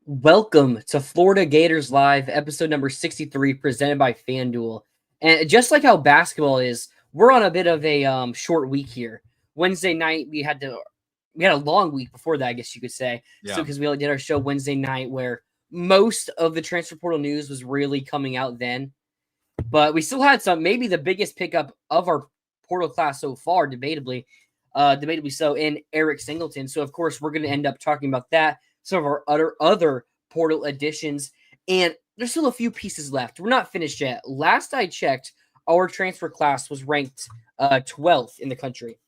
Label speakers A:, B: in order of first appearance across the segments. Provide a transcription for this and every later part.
A: Welcome to Florida Gators Live, episode number 63, presented by FanDuel. And just like how basketball is, we're on a bit of a short week here. Wednesday night, we had a long week before that, I guess you could say. So
B: Yeah.
A: because we did our show Wednesday night, where most of the transfer portal news was really coming out then. But we still had maybe the biggest pickup of our portal class so far, debatably so, in Eric Singleton. So of course we're going to end up talking about that, some of our other portal additions, and there's still a few pieces left. We're not finished yet. Last I checked, our transfer class was ranked 12th in the country.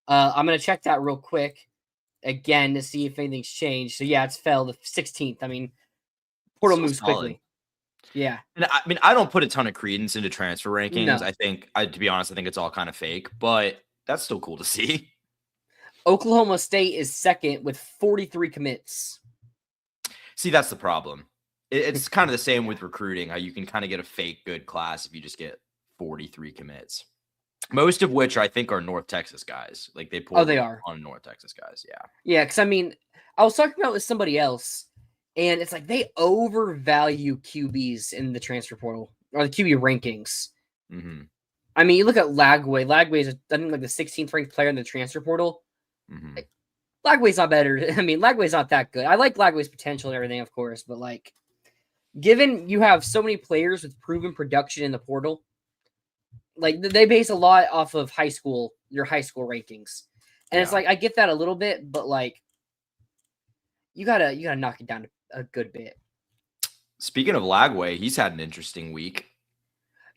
A: I'm going to check that real quick again to see if anything's changed. So yeah, it's fell to 16th. I mean, portal moves quickly. Yeah.
B: And I don't put a ton of credence into transfer rankings.
A: No.
B: To be honest, I think it's all kind of fake, but that's still cool to see.
A: Oklahoma State is second with 43 commits.
B: See, that's the problem. It's kind of the same with recruiting, how you can kind of get a fake good class if you just get 43 commits. Most of which I think are North Texas guys. Like they are on North Texas guys. Yeah.
A: Yeah. Cause I mean, I was talking about it with somebody else, and it's like they overvalue QBs in the transfer portal or the QB rankings.
B: Mm-hmm.
A: I mean, you look at Lagway. Lagway is, I think, like the 16th ranked player in the transfer portal.
B: Mm-hmm.
A: Like, Lagway's not better. I mean, Lagway's not that good. I like Lagway's potential and everything, of course, but like, given you have so many players with proven production in the portal, like they base a lot off of your high school rankings, and it's like I get that a little bit, but like, you gotta knock it down a good bit.
B: Speaking of Lagway, he's had an interesting week.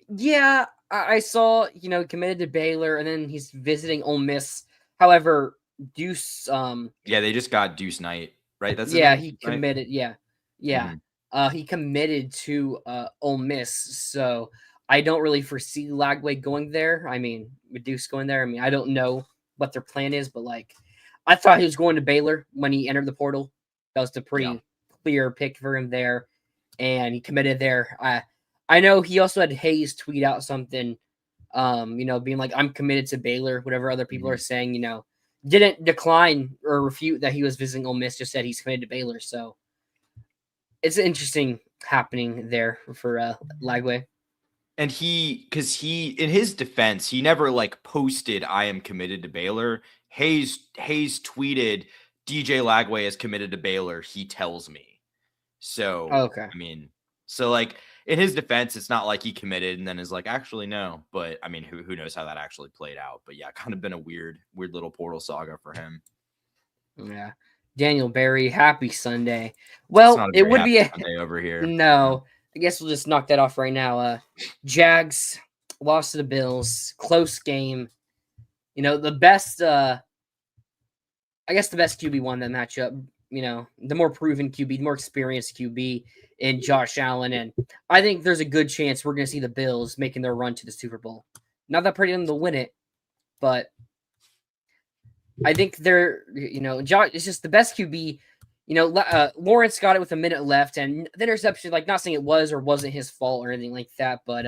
A: Yeah, I saw, committed to Baylor, and then he's visiting Ole Miss. However, Deuce,
B: yeah, they just got Deuce Knight, right?
A: He committed. Right? Yeah. Mm-hmm. He committed to Ole Miss, so I don't really foresee Lagway going there. I mean, with Deuce going there, I don't know what their plan is, but like, I thought he was going to Baylor when he entered the portal. That was a pretty clear pick for him there, and he committed there. I know he also had Hayes tweet out something, being like, I'm committed to Baylor, whatever other people are saying, didn't decline or refute that he was visiting Ole Miss, just said he's committed to Baylor. So it's interesting happening there for Lagway.
B: And because in his defense, he never like posted, I am committed to Baylor. Hayes tweeted, DJ Lagway is committed to Baylor. He tells me. So,
A: okay.
B: So like in his defense, it's not like he committed and then is like, actually, no. But I mean, who knows how that actually played out. But yeah, kind of been a weird little portal saga for him.
A: Yeah. Daniel Berry, happy Sunday. Well, it would be a
B: Sunday over here.
A: No, I guess we'll just knock that off right now. Jags lost to the Bills. Close game. The best, I guess the best QB won that matchup. The more proven QB, the more experienced QB in Josh Allen. And I think there's a good chance we're going to see the Bills making their run to the Super Bowl. Not that pretty them to win it, but I think they're, Josh is just the best QB. Lawrence got it with a minute left, and the interception, like, not saying it was or wasn't his fault or anything like that, but,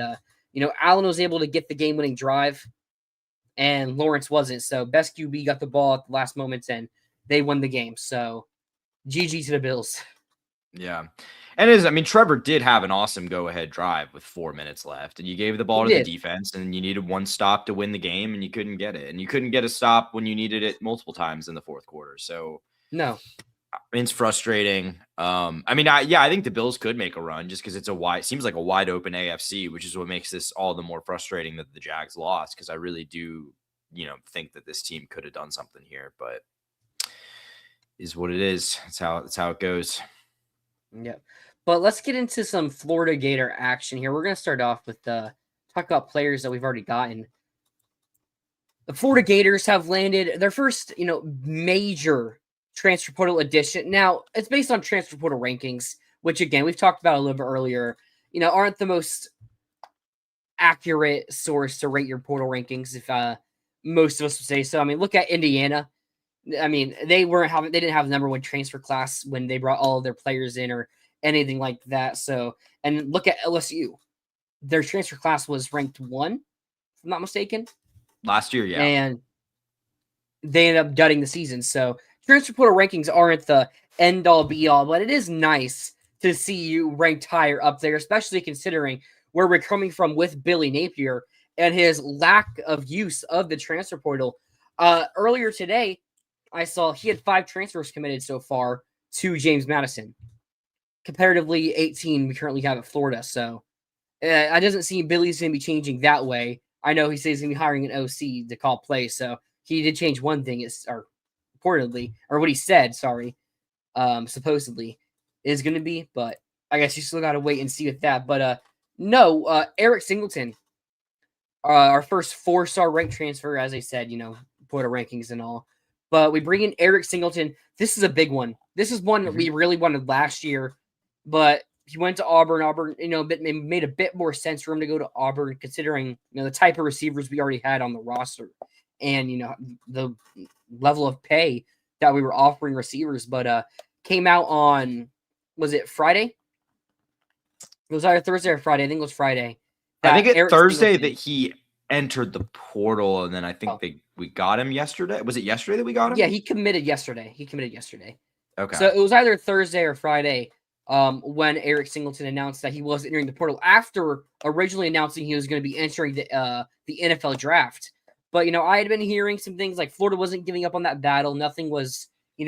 A: Allen was able to get the game-winning drive, and Lawrence wasn't. So best QB got the ball at the last moments, and they won the game. So GG to the Bills.
B: Yeah. And Trevor did have an awesome go-ahead drive with 4 minutes left, and you gave the ball to the defense, and you needed one stop to win the game, and you couldn't get it. And you couldn't get a stop when you needed it multiple times in the fourth quarter. So
A: no,
B: it's frustrating. I think the Bills could make a run just because seems like a wide open AFC, which is what makes this all the more frustrating that the Jags lost. Because I really do, think that this team could have done something here, but is what it is. That's how it goes.
A: Yeah. But let's get into some Florida Gator action here. We're going to start off with talk about players that we've already gotten. The Florida Gators have landed their first, major transfer portal addition. Now, it's based on transfer portal rankings, which, again, we've talked about a little bit earlier, aren't the most accurate source to rate your portal rankings, if most of us would say so. Look at Indiana. They didn't have the number one transfer class when they brought all of their players in or anything like that. So, and look at LSU. Their transfer class was ranked 1, if I'm not mistaken.
B: Last year, yeah.
A: And they ended up gutting the season. So transfer portal rankings aren't the end all be all, but it is nice to see you ranked higher up there, especially considering where we're coming from with Billy Napier and his lack of use of the transfer portal. Earlier today, I saw he had 5 transfers committed so far to James Madison. Comparatively, 18 we currently have at Florida. So it doesn't seem Billy's going to be changing that way. I know he says he's going to be hiring an OC to call plays. So he did change one thing, or reportedly, or what he said, sorry, supposedly is going to be. But I guess you still got to wait and see with that. But no, Eric Singleton, our first 4-star ranked transfer, as I said, Portal rankings and all. But we bring in Eric Singleton. This is a big one. This is one that we really wanted last year, but he went to Auburn. Auburn, made a bit more sense for him to go to Auburn, considering the type of receivers we already had on the roster, and the level of pay that we were offering receivers. But came out on, was it Friday? It was either Thursday or Friday. I think it was Friday.
B: I think it's Thursday that he entered the portal, and then I think we got him yesterday. Was it yesterday that we got him?
A: Yeah, he committed yesterday.
B: Okay.
A: So it was either Thursday or Friday when Eric Singleton announced that he was entering the portal after originally announcing he was going to be entering the NFL draft. But, I had been hearing some things like Florida wasn't giving up on that battle. Nothing was,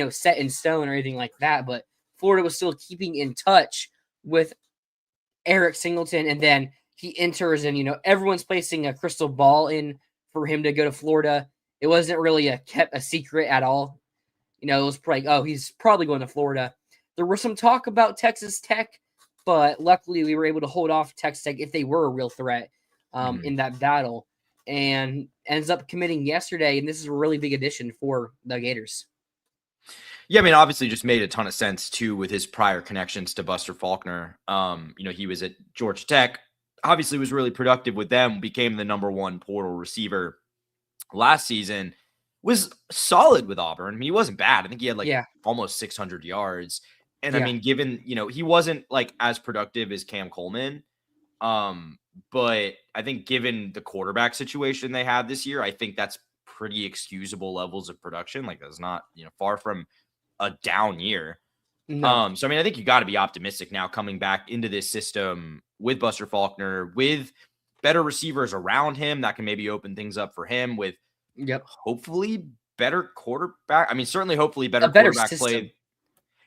A: set in stone or anything like that. But Florida was still keeping in touch with Eric Singleton, and then he enters, and everyone's placing a crystal ball in for him to go to Florida. It wasn't really kept a secret at all. It was like, he's probably going to Florida. There was some talk about Texas Tech, but luckily we were able to hold off Texas Tech if they were a real threat in that battle, and ends up committing yesterday. And this is a really big addition for the Gators.
B: Yeah, I mean, obviously just made a ton of sense, too, with his prior connections to Buster Faulkner. He was at Georgia Tech, obviously was really productive with them, became the #1 portal receiver last season, was solid with Auburn. I mean, he wasn't bad. I think he had almost 600 yards. And I mean, given, he wasn't as productive as Cam Coleman. But I think given the quarterback situation they have this year, I think that's pretty excusable levels of production. That's not, far from a down year.
A: No.
B: So I mean, I think you got to be optimistic now coming back into this system with Buster Faulkner, with better receivers around him that can maybe open things up for him, with hopefully better quarterback. I mean, certainly hopefully better quarterback play.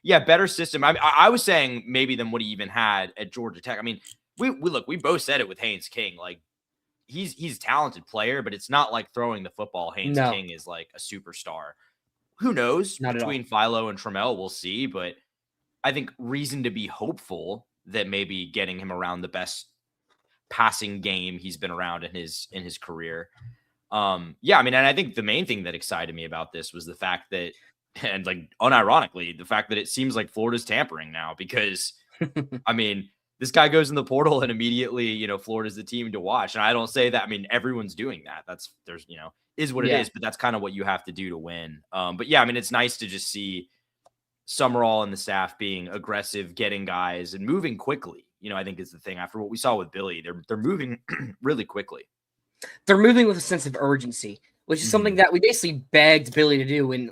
B: Yeah, better system. I was saying maybe than what he even had at Georgia Tech. I mean, we both said it with Haynes King. He's a talented player, but it's not like throwing the football. Haynes King is like a superstar. Who knows?
A: Not
B: Between Philo and Trammell, we'll see. But I think reason to be hopeful that maybe getting him around the best passing game he's been around in his career. I mean, and I think the main thing that excited me about this was the fact that, and unironically, the fact that it seems like Florida's tampering now, because I mean, this guy goes in the portal and immediately, Florida's the team to watch. And I don't say that. I mean, everyone's doing that. Is what it is, but that's kind of what you have to do to win. But yeah, I mean, it's nice to just see Summerall and the staff being aggressive, getting guys and moving quickly. I think is the thing. After what we saw with Billy, they're moving really quickly.
A: They're moving with a sense of urgency, which is something that we basically begged Billy to do in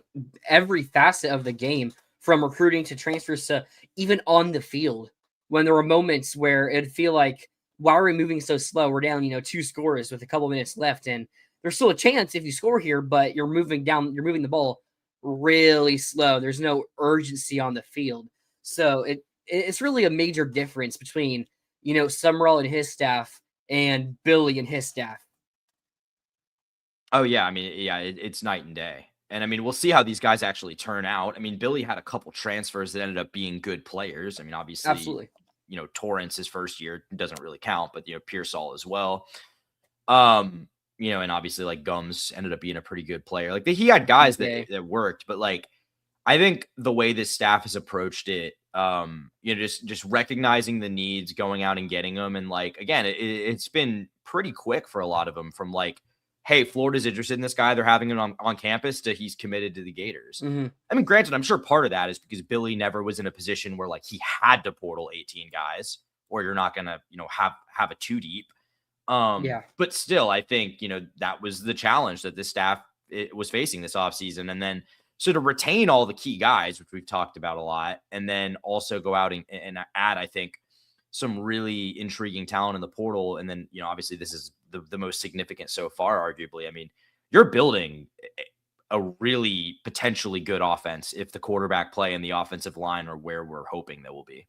A: every facet of the game, from recruiting to transfers to even on the field. When there were moments where it'd feel like, why are we moving so slow? We're down, 2 scores with a couple minutes left, and there's still a chance if you score here, but you're moving the ball really slow. There's no urgency on the field. So it's really a major difference between, Summerall and his staff and Billy and his staff.
B: Oh, yeah. I mean, yeah, it's night and day. And I mean, we'll see how these guys actually turn out. I mean, Billy had a couple transfers that ended up being good players. I mean, obviously,
A: absolutely.
B: Torrance his first year doesn't really count, but Pearsall as well. And obviously Gums ended up being a pretty good player. He had guys that worked, but I think the way this staff has approached it, just recognizing the needs, going out and getting them. And again, it's been pretty quick for a lot of them, from hey, Florida's interested in this guy, they're having him on campus, to he's committed to the Gators. I mean, granted, I'm sure part of that is because Billy never was in a position where he had to portal 18 guys, or you're not going to, have a 2 deep. But still, I think, that was the challenge that the staff was facing this offseason. And then So to retain all the key guys, which we've talked about a lot, and then also go out and add, I think, some really intriguing talent in the portal. And then, obviously this is the most significant so far, arguably. I mean, you're building a really potentially good offense if the quarterback play and the offensive line are where we're hoping they will be.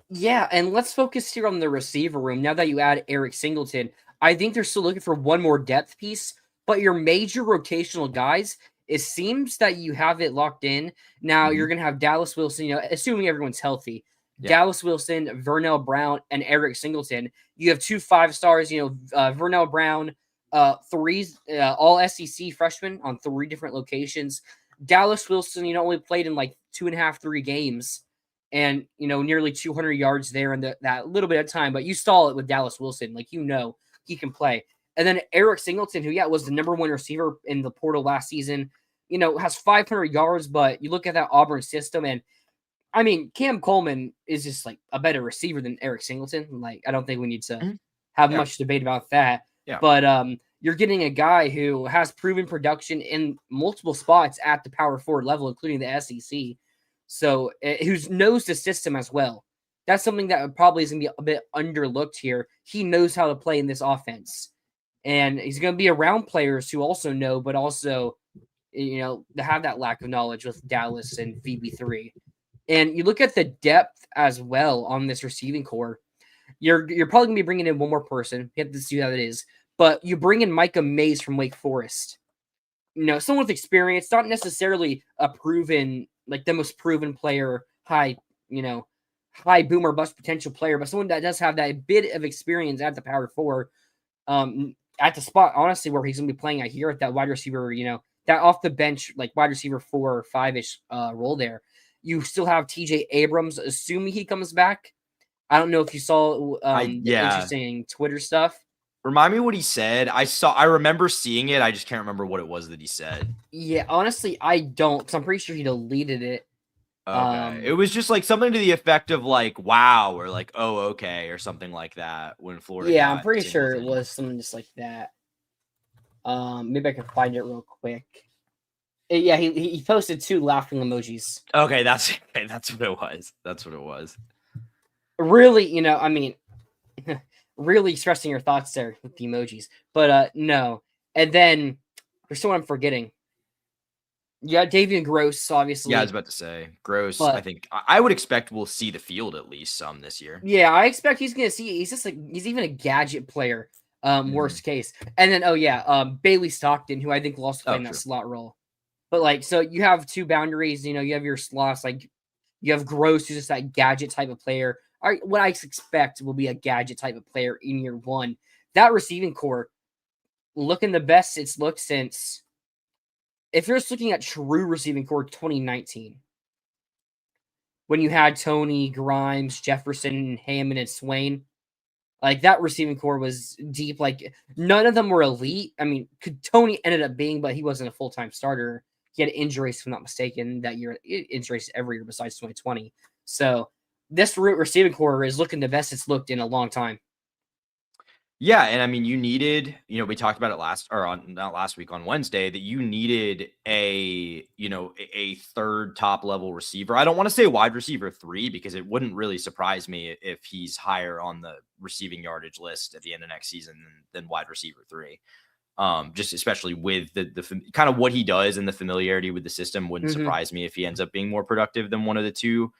A: Yeah, and let's focus here on the receiver room. Now that you add Eric Singleton, I think they're still looking for one more depth piece, but your major rotational guys, it seems that you have it locked in. Now you're going to have Dallas Wilson, assuming everyone's healthy. Yeah. Dallas Wilson, Vernell Brown, and Eric Singleton. You have 2 5-stars, Vernell Brown, 3 all SEC freshmen on 3 different locations. Dallas Wilson, only played in like 2.5, 3 games. And, nearly 200 yards there in that little bit of time. But you saw it with Dallas Wilson. Like, he can play. And then Eric Singleton, who, was the number 1 receiver in the portal last season, has 500 yards. But you look at that Auburn system, and, I mean, Cam Coleman is just, like, a better receiver than Eric Singleton. Like, I don't think we need to have much debate about that. Yeah. But you're getting a guy who has proven production in multiple spots at the power forward level, including the SEC. So, who knows the system as well. That's something that probably is going to be a bit underlooked here. He knows how to play in this offense. And he's going to be around players who also know, but also, have that lack of knowledge with Dallas and VB3. And you look at the depth as well on this receiving core. You're probably going to be bringing in one more person. You have to see how it is. But you bring in Micah Mays from Wake Forest. Someone with experience, not necessarily a proven, like the most proven player, high boom or bust potential player, but someone that does have that bit of experience at the power 4, at the spot, honestly, where he's going to be playing out here at that wide receiver, that off the bench, like wide receiver 4 or 5-ish role there. You still have TJ Abrams, assuming he comes back. I don't know if you saw interesting Twitter stuff.
B: Remind me what he said. I remember seeing it. I just can't remember what it was that he said.
A: Yeah, honestly, I don't, because I'm pretty sure he deleted it.
B: Okay. It was just like something to the effect of like, wow, or like, oh, okay, or something like that when Florida.
A: Yeah, I'm pretty sure it was something just like that. Maybe I can find it real quick. Yeah, he posted 2 laughing emojis.
B: Okay, that's what it was. That's what it was.
A: Really, I mean, really expressing your thoughts there with the emojis. But no. And then there's someone I'm forgetting. You got Davian Gross, obviously.
B: Yeah, I was about to say Gross. I think I would expect we'll see the field at least some this year.
A: Yeah, I expect he's gonna see. He's even a gadget player. Worst case. And then Bailey Stockton, who I think will also play in that slot role. But like, so you have 2 boundaries. You have your slots. Like, you have Gross, who's just that gadget type of player. What I expect will be a gadget type of player in year 1. That receiving core looking the best it's looked since. If you're just looking at true receiving core 2019, when you had Tony, Grimes, Jefferson, Hammond, and Swain, like that receiving core was deep. Like none of them were elite. I mean, Tony ended up being, but he wasn't a full-time starter. He had injuries, if I'm not mistaken, that year. Injuries every year besides 2020. So this receiving core is looking the best it's looked in a long time.
B: Yeah, and I mean, you needed, we talked about it not last week on Wednesday, that you needed a third top level receiver. I don't want to say wide receiver 3 because it wouldn't really surprise me if he's higher on the receiving yardage list at the end of next season than wide receiver 3. Just especially with the kind of what he does and the familiarity with the system wouldn't surprise me if he ends up being more productive than one of the 2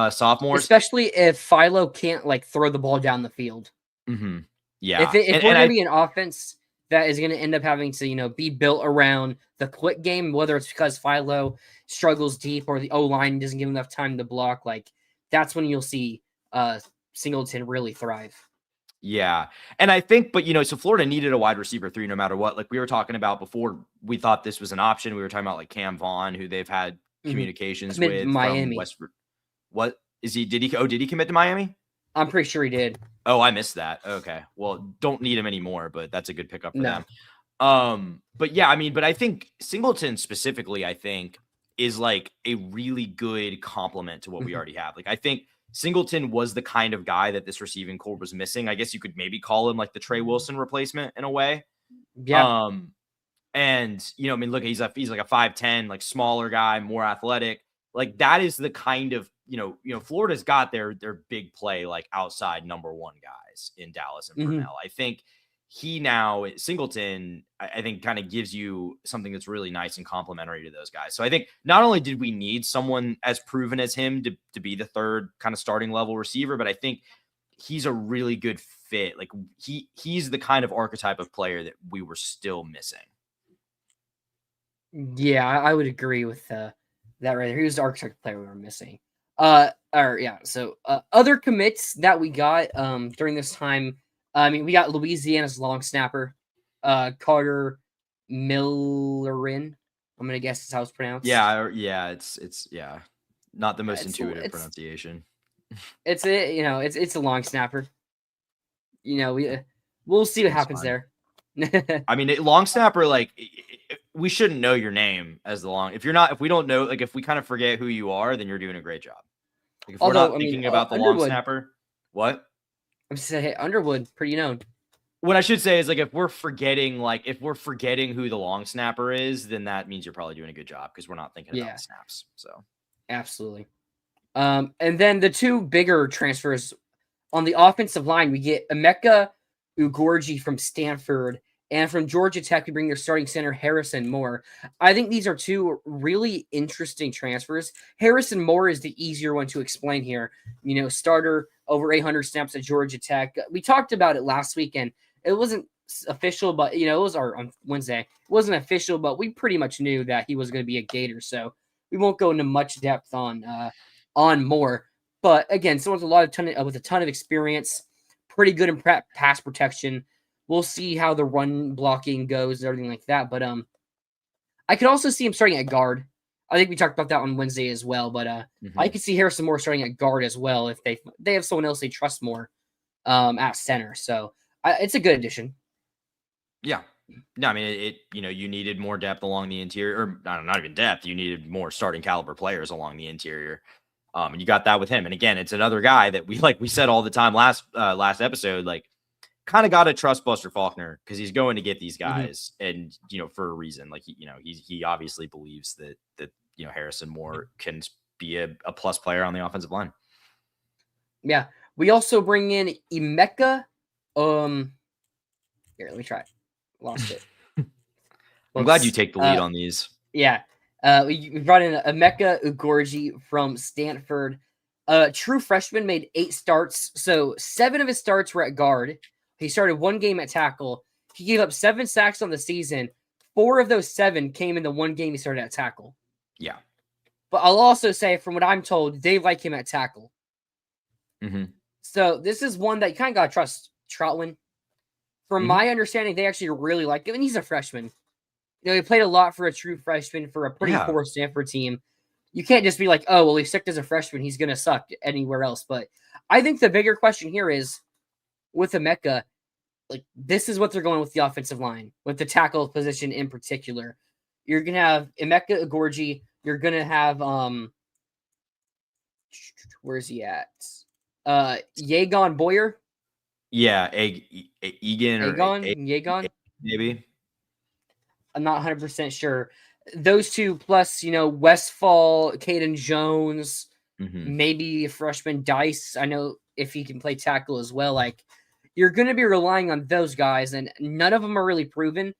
B: sophomores.
A: Especially if Philo can't like throw the ball down the field.
B: Mm-hmm. Yeah.
A: If we're going to be an offense that is going to end up having to, be built around the quick game, whether it's because Philo struggles deep or the O-line doesn't give him enough time to block, like that's when you'll see Singleton really thrive.
B: Yeah. And I think, but so Florida needed a wide receiver 3 no matter what. Like we were talking about before we thought this was an option. We were talking about like Cam Vaughn, who they've had communications with
A: Miami.
B: From Westford. What is he? Did he commit to Miami?
A: I'm pretty sure he did.
B: Oh, I missed that. Okay. Well, don't need him anymore, but that's a good pickup for them. But yeah, I mean, but I think Singleton specifically, I think, is like a really good complement to what we already have. Like, I think Singleton was the kind of guy that this receiving core was missing. I guess you could maybe call him like the Trey Wilson replacement in a way.
A: Yeah.
B: And, I mean, look, he's like a 5'10", like smaller guy, more athletic. Like that is the kind of, Florida's got their big play, like outside number one guys in Dallas and Purnell. I think Singleton, I think kind of gives you something that's really nice and complementary to those guys. So I think not only did we need someone as proven as him to be the third kind of starting level receiver, but I think he's a really good fit. Like he's the kind of archetype of player that we were still missing.
A: Yeah, I would agree with that right there. He was the archetype player we were missing. So other commits that we got during this time, I mean, we got Louisiana's long snapper, Carter Millerin. I'm gonna guess that's how it's pronounced.
B: Yeah, it's not the most intuitive pronunciation.
A: It's a long snapper. We'll see what happens there.
B: I mean, long snapper, like we shouldn't know your name as the long. If we don't know, like if we kind of forget who you are, then you're doing a great job. Like if we're not thinking about the Underwood, long snapper, what?
A: I'm just saying, hey, Underwood, pretty known.
B: What I should say is like if we're forgetting who the long snapper is, then that means you're probably doing a good job because we're not thinking about the snaps. So
A: absolutely. And then the two bigger transfers on the offensive line, we get Emeka Ugorji from Stanford, and from Georgia Tech, we bring their starting center, Harrison Moore. I think these are two really interesting transfers. Harrison Moore is the easier one to explain here. Starter over 800 snaps at Georgia Tech. We talked about it last weekend. It wasn't official, but it was on Wednesday. It wasn't official, but we pretty much knew that he was going to be a Gator. So we won't go into much depth on Moore. But again, someone with a ton of experience, pretty good in pass protection. We'll see how the run blocking goes and everything like that. But I could also see him starting at guard. I think we talked about that on Wednesday as well. But I could see Harrison Moore starting at guard as well if they have someone else they trust more at center. So it's a good addition.
B: Yeah. No, I mean, you needed more depth along the interior, or not even depth. You needed more starting caliber players along the interior. And you got that with him. And again, it's another guy that we said all the time last episode, like kind of got to trust Buster Faulkner because he's going to get these guys and, for a reason, like, he obviously believes that Harrison Moore can be a plus player on the offensive line.
A: Yeah. We also bring in Emeka. Here, let me try it. Lost it.
B: I'm glad you take the lead on these.
A: Yeah. We brought in Emeka Ugorji from Stanford. True freshman, made 8 starts. So 7 of his starts were at guard. He started 1 game at tackle. He gave up 7 sacks on the season. 4 of those 7 came in the 1 game he started at tackle.
B: Yeah.
A: But I'll also say, from what I'm told, they like him at tackle.
B: Mm-hmm.
A: So this is one that you kind of got to trust Troutwin. From my understanding, they actually really like him. And he's a freshman. He played a lot for a true freshman for a pretty poor Stanford team. You can't just be like, oh, well, he's sick as a freshman. He's going to suck anywhere else. But I think the bigger question here is, with Emeka, like, this is what they're going with the offensive line, with the tackle position in particular. You're going to have Emeka Ugorji. You're going to have, where's he at? Yegon Boyer?
B: Yeah, Yegon, maybe.
A: I'm not 100% sure. Those two plus, Westfall, Caden Jones, maybe a freshman Dice. I know if he can play tackle as well. Like, you're going to be relying on those guys, and none of them are really proven.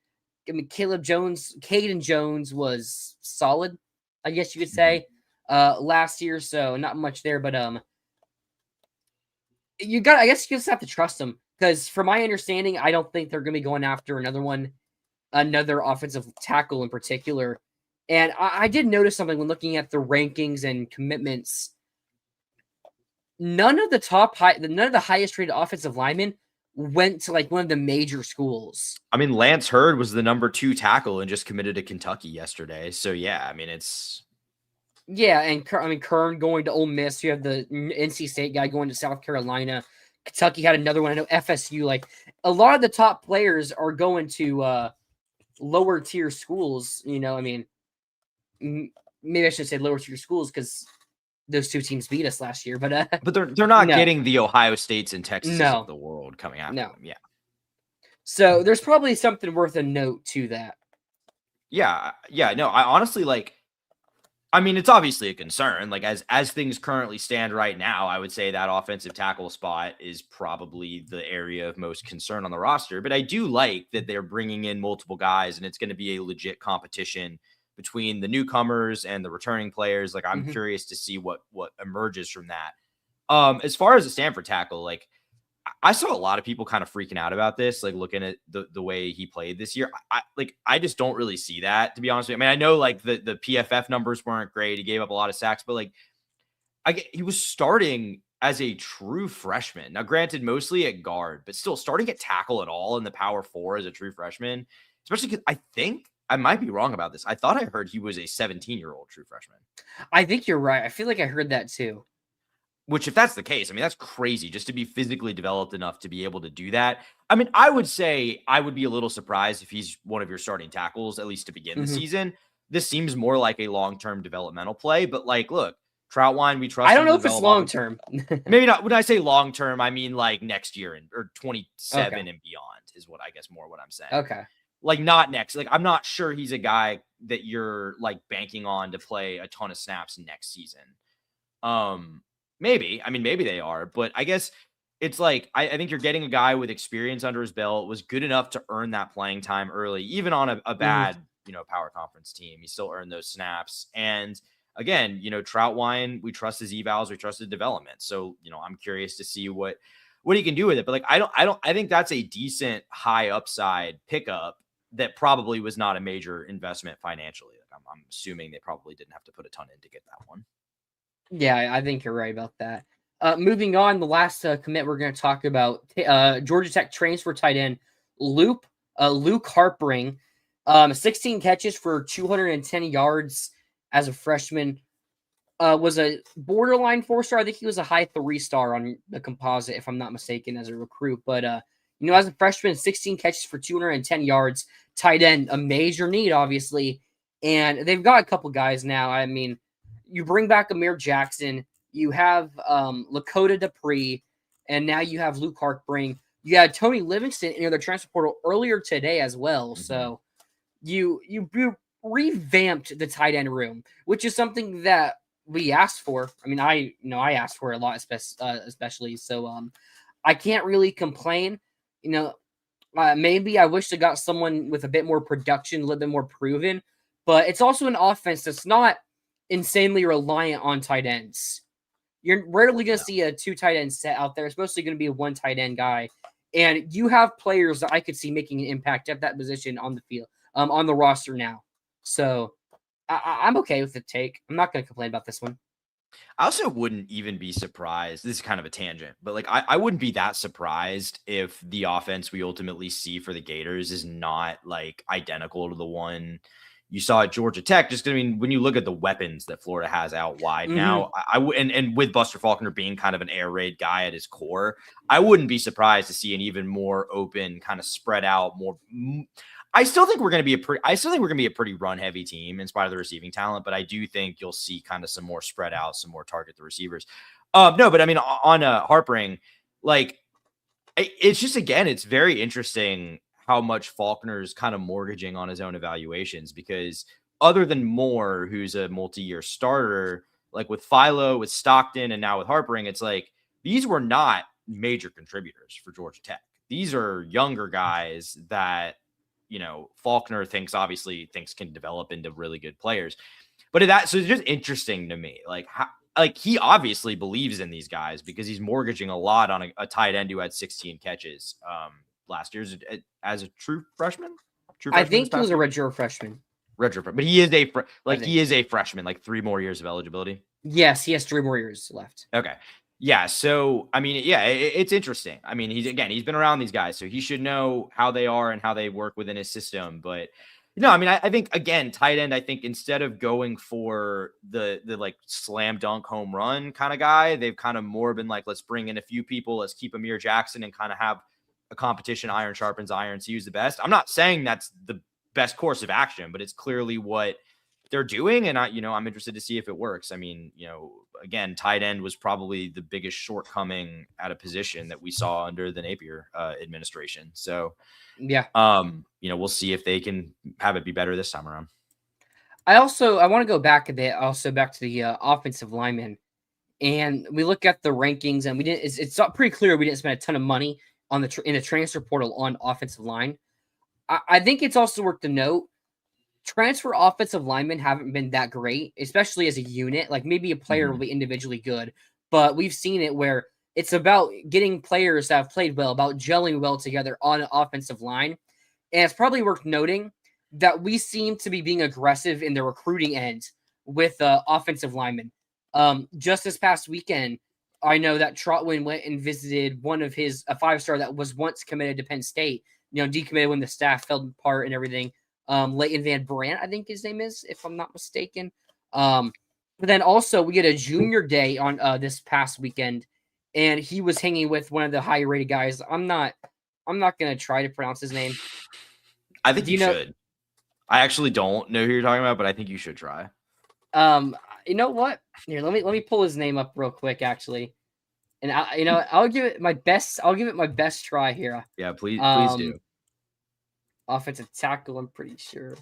A: I mean, Caden Jones was solid, I guess you could say, last year, so not much there. But I guess you just have to trust them, because from my understanding, I don't think they're going to be going after another offensive tackle in particular. And I did notice something when looking at the rankings and commitments. None of the highest rated offensive linemen went to like one of the major schools.
B: I mean, Lance Hurd was the number 2 tackle and just committed to Kentucky yesterday. So yeah, I mean, it's.
A: Yeah. And Kern going to Ole Miss. You have the NC State guy going to South Carolina. Kentucky had another one. I know FSU, like a lot of the top players are going to, lower tier schools, I mean, maybe I should say lower tier schools because those two teams beat us last year, but
B: they're not getting the Ohio States and Texas of the world coming after them. Yeah.
A: So there's probably something worth a note to that.
B: Yeah. No, I honestly like. I mean, it's obviously a concern. Like as things currently stand right now, I would say that offensive tackle spot is probably the area of most concern on the roster. But I do like that they're bringing in multiple guys, and it's going to be a legit competition between the newcomers and the returning players. Like I'm
A: Mhm.
B: curious to see what emerges from that. As far as the Stanford tackle, like I saw a lot of people kind of freaking out about this, like looking at the way he played this year. I just don't really see that, to be honest with you. I mean, I know like the PFF numbers weren't great. He gave up a lot of sacks, but like he was starting as a true freshman. Now, granted, mostly at guard, but still starting at tackle at all in the Power Four as a true freshman, especially because I think I might be wrong about this. I thought I heard he was a 17-year-old true freshman.
A: I think you're right. I feel like I heard that too.
B: Which, if that's the case, I mean, that's crazy just to be physically developed enough to be able to do that. I mean, I would say I would be a little surprised if he's one of your starting tackles, at least to begin the
A: Mhm.
B: season. This seems more like a long-term developmental play, but like, look, Troutwine, we
A: I
B: trust
A: don't
B: him to
A: know if it's
B: develop
A: long term.
B: maybe not. When I say long-term, I mean like next year or 27
A: Okay.
B: and beyond is what I guess more what I'm saying.
A: Okay.
B: Like not next. Like I'm not sure he's a guy that you're like banking on to play a ton of snaps next season. Maybe. I mean, maybe they are, but I guess it's like I think you're getting a guy with experience under his belt, was good enough to earn that playing time early, even on a
A: Mhm.
B: bad, power conference team. He still earned those snaps. And again, Troutwine, we trust his evals, we trust his development. So, I'm curious to see what he can do with it. But like I think that's a decent high upside pickup that probably was not a major investment financially. Like I'm assuming they probably didn't have to put a ton in to get that one.
A: Yeah, I think you're right about that. Moving on, the last commit we're going to talk about, Georgia Tech transfer tight end Luke Harpring, 16 catches for 210 yards as a freshman. Was a borderline 4-star. I think he was a high 3-star on the composite, if I'm not mistaken, as a recruit. But as a freshman, 16 catches for 210 yards, tight end, a major need, obviously. And they've got a couple guys now. I mean, you bring back Amir Jackson, you have Lakota Dupree, and now you have Luke Harpring. You had Tony Livingston in the transfer portal earlier today as well. So you revamped the tight end room, which is something that we asked for. I mean, I asked for a lot, especially. So I can't really complain. Maybe I wish I got someone with a bit more production, a little bit more proven. But it's also an offense that's not insanely reliant on tight ends. You're rarely going to see a 2 tight end set out there. It's mostly going to be a 1 tight end guy. And you have players that I could see making an impact at that position on the field, on the roster now. So I'm okay with the take. I'm not going to complain about this one.
B: I also wouldn't even be surprised. This is kind of a tangent, but like I wouldn't be that surprised if the offense we ultimately see for the Gators is not like identical to the one you saw at Georgia Tech. Just I mean, when you look at the weapons that Florida has out wide now, and with Buster Faulkner being kind of an air raid guy at his core, I wouldn't be surprised to see an even more open, kind of spread out, more. I still think we're going to be a pretty run heavy team in spite of the receiving talent, but I do think you'll see kind of some more spread out, some more target the receivers. No, but I mean on Harpring, like it's just again, it's very interesting how much Faulkner's kind of mortgaging on his own evaluations because other than Moore, who's a multi-year starter, like with Philo, with Stockton, and now with Harpring, it's like these were not major contributors for Georgia Tech. These are younger guys that Faulkner thinks can develop into really good players. But so it's just interesting to me, like how, like he obviously believes in these guys because he's mortgaging a lot on a tight end who had 16 catches last year as a true freshman.
A: I
B: This
A: think he was
B: past
A: a
B: year?
A: redshirt freshman.
B: Redshirt, but he is he is a freshman, like 3 more years of eligibility.
A: Yes, he has 3 more years left.
B: Okay. Yeah. So, I mean, yeah, it's interesting. I mean, he's been around these guys, so he should know how they are and how they work within his system. But, I mean, I think, again, tight end, I think instead of going for the like slam dunk home run kind of guy, they've kind of more been like, let's bring in a few people, let's keep Amir Jackson and kind of have a competition. Iron sharpens iron. So use the best. I'm not saying that's the best course of action, but it's clearly what they're doing. And I'm interested to see if it works. I mean, again, tight end was probably the biggest shortcoming at a position that we saw under the Napier administration. So,
A: yeah.
B: We'll see if they can have it be better this time around.
A: I want to go back a bit, also back to the offensive linemen, and we look at the rankings, and we didn't. It's pretty clear we didn't spend a ton of money on in the transfer portal on offensive line. I think it's also worth to note transfer offensive linemen haven't been that great, especially as a unit. Like maybe a player will be individually good, but we've seen it where it's about getting players that have played well, about gelling well together on an offensive line. And it's probably worth noting that we seem to be being aggressive in the recruiting end with offensive linemen. Just this past weekend, I know that Trotwin went and visited one of a 5-star that was once committed to Penn State, decommitted when the staff fell apart and everything. Leighton Van Brandt, I think his name is, if I'm not mistaken. But then also we get a junior day on this past weekend, and he was hanging with one of the high rated guys. I'm not gonna try to pronounce his name.
B: I think you should. I actually don't know who you're talking about, but I think you should try.
A: You know what? Here, let me pull his name up real quick, actually. And I'll give it my best. I'll give it my best try here.
B: Yeah, please do.
A: Offensive tackle, I'm pretty sure.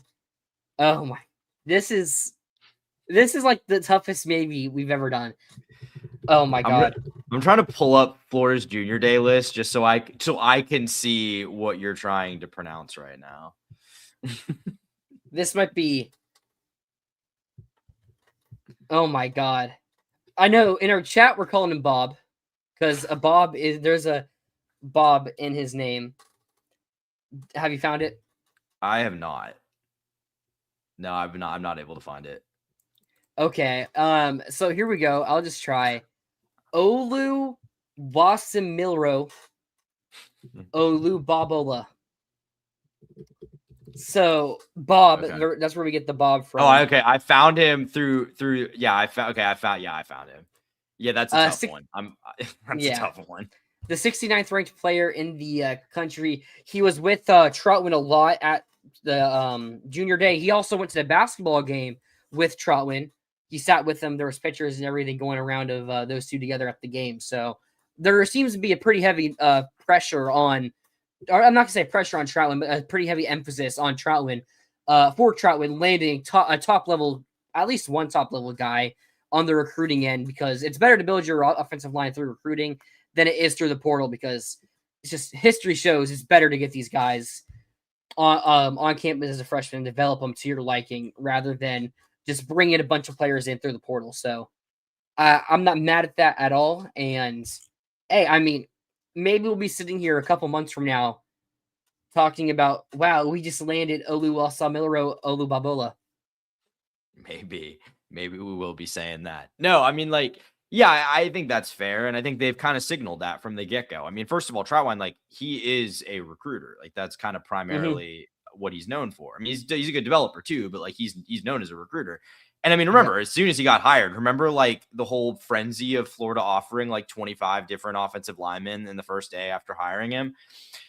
A: Oh my, this is like the toughest maybe we've ever done. Oh my god.
B: I'm trying to pull up Florida's junior day list just so I can see what you're trying to pronounce right now.
A: This might be. Oh my god. I know in our chat we're calling him Bob because there's a Bob in his name. Have you found it?
B: I have not. No, I'm not able to find it.
A: Okay. So here we go. I'll just try. Olu Wasimilro Olu Bobola. So Bob, okay. That's where we get the Bob from.
B: Oh, okay. I found him through. Yeah, I found him. Yeah, that's a tough one. That's a tough one.
A: The 69th ranked player in the country. He was with Trotwin a lot at the junior day. He also went to the basketball game with Trotwin. He sat with them. There was pictures and everything going around of those two together at the game. So there seems to be a pretty heavy pressure on, or I'm not going to say pressure on Trotwin, but a pretty heavy emphasis on Trotwin for Trotwin landing a top level, at least one top level guy on the recruiting end, because it's better to build your offensive line through recruiting than it is through the portal, because it's just history shows it's better to get these guys on campus as a freshman and develop them to your liking rather than just bringing a bunch of players in through the portal. So I'm not mad at that at all. And hey, I mean, maybe we'll be sitting here a couple months from now talking about, wow, we just landed Olu Wasimilro Olu Bobola.
B: Maybe we will be saying that. No, I mean, yeah, I think that's fair. And I think they've kind of signaled that from the get-go. I mean, first of all, Trotwine, he is a recruiter. That's kind of primarily what he's known for. I mean, he's a good developer too, but he's known as a recruiter. And I mean, remember, as soon as he got hired, the whole frenzy of Florida offering 25 different offensive linemen in the first day after hiring him.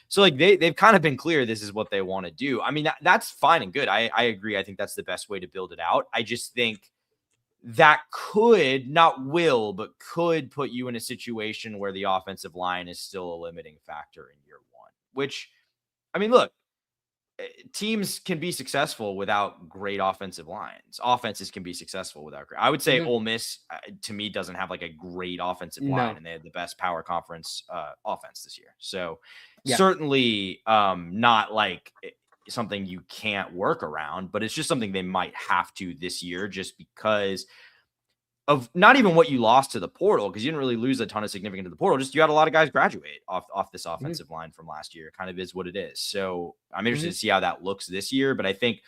B: So they've kind of been clear this is what they want to do. I mean, that's fine and good. I agree. I think that's the best way to build it out. I just think that could put you in a situation where the offensive line is still a limiting factor in year one, which, I mean, look, teams can be successful without great offensive lines. Offenses can be successful without great. I would say Ole Miss, to me, doesn't have a great offensive line, and they had the best power conference offense this year. So certainly not something you can't work around, but it's just something they might have to this year just because of not even what you lost to the portal, because you didn't really lose a ton of significant to the portal. Just you had a lot of guys graduate off this offensive line from last year. It kind of is what it is. So I'm interested to see how that looks this year. But I think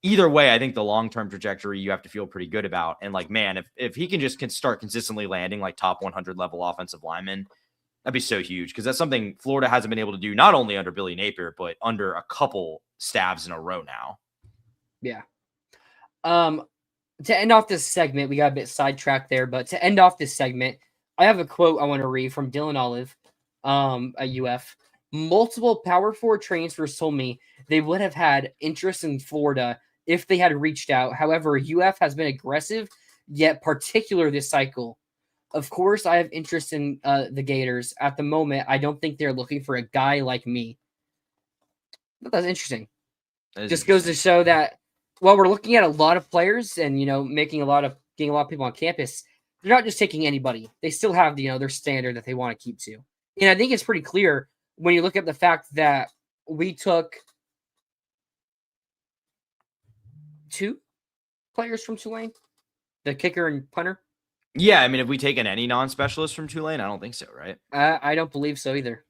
B: either way, I think the long-term trajectory you have to feel pretty good about. And man, if he can start consistently landing top 100 level offensive linemen, that'd be so huge, because that's something Florida hasn't been able to do, not only under Billy Napier, but under a couple stabs in a row now. Yeah.
A: To end off this segment, we got a bit sidetracked there, but to end off this segment, I have a quote I want to read from Dylan Olive at UF. Multiple Power 4 transfers told me they would have had interest in Florida if they had reached out. However, UF has been aggressive, yet particular this cycle. Of course, I have interest in the Gators. At the moment, I don't think they're looking for a guy like me. But that's interesting. Just goes to show that while we're looking at a lot of players and getting a lot of people on campus, they're not just taking anybody. They still have their standard that they want to keep to. And I think it's pretty clear when you look at the fact that we took 2 players from Tulane, the kicker and punter.
B: Yeah, I mean, have we taken any non-specialists from Tulane? I don't think so, right?
A: I don't believe so either.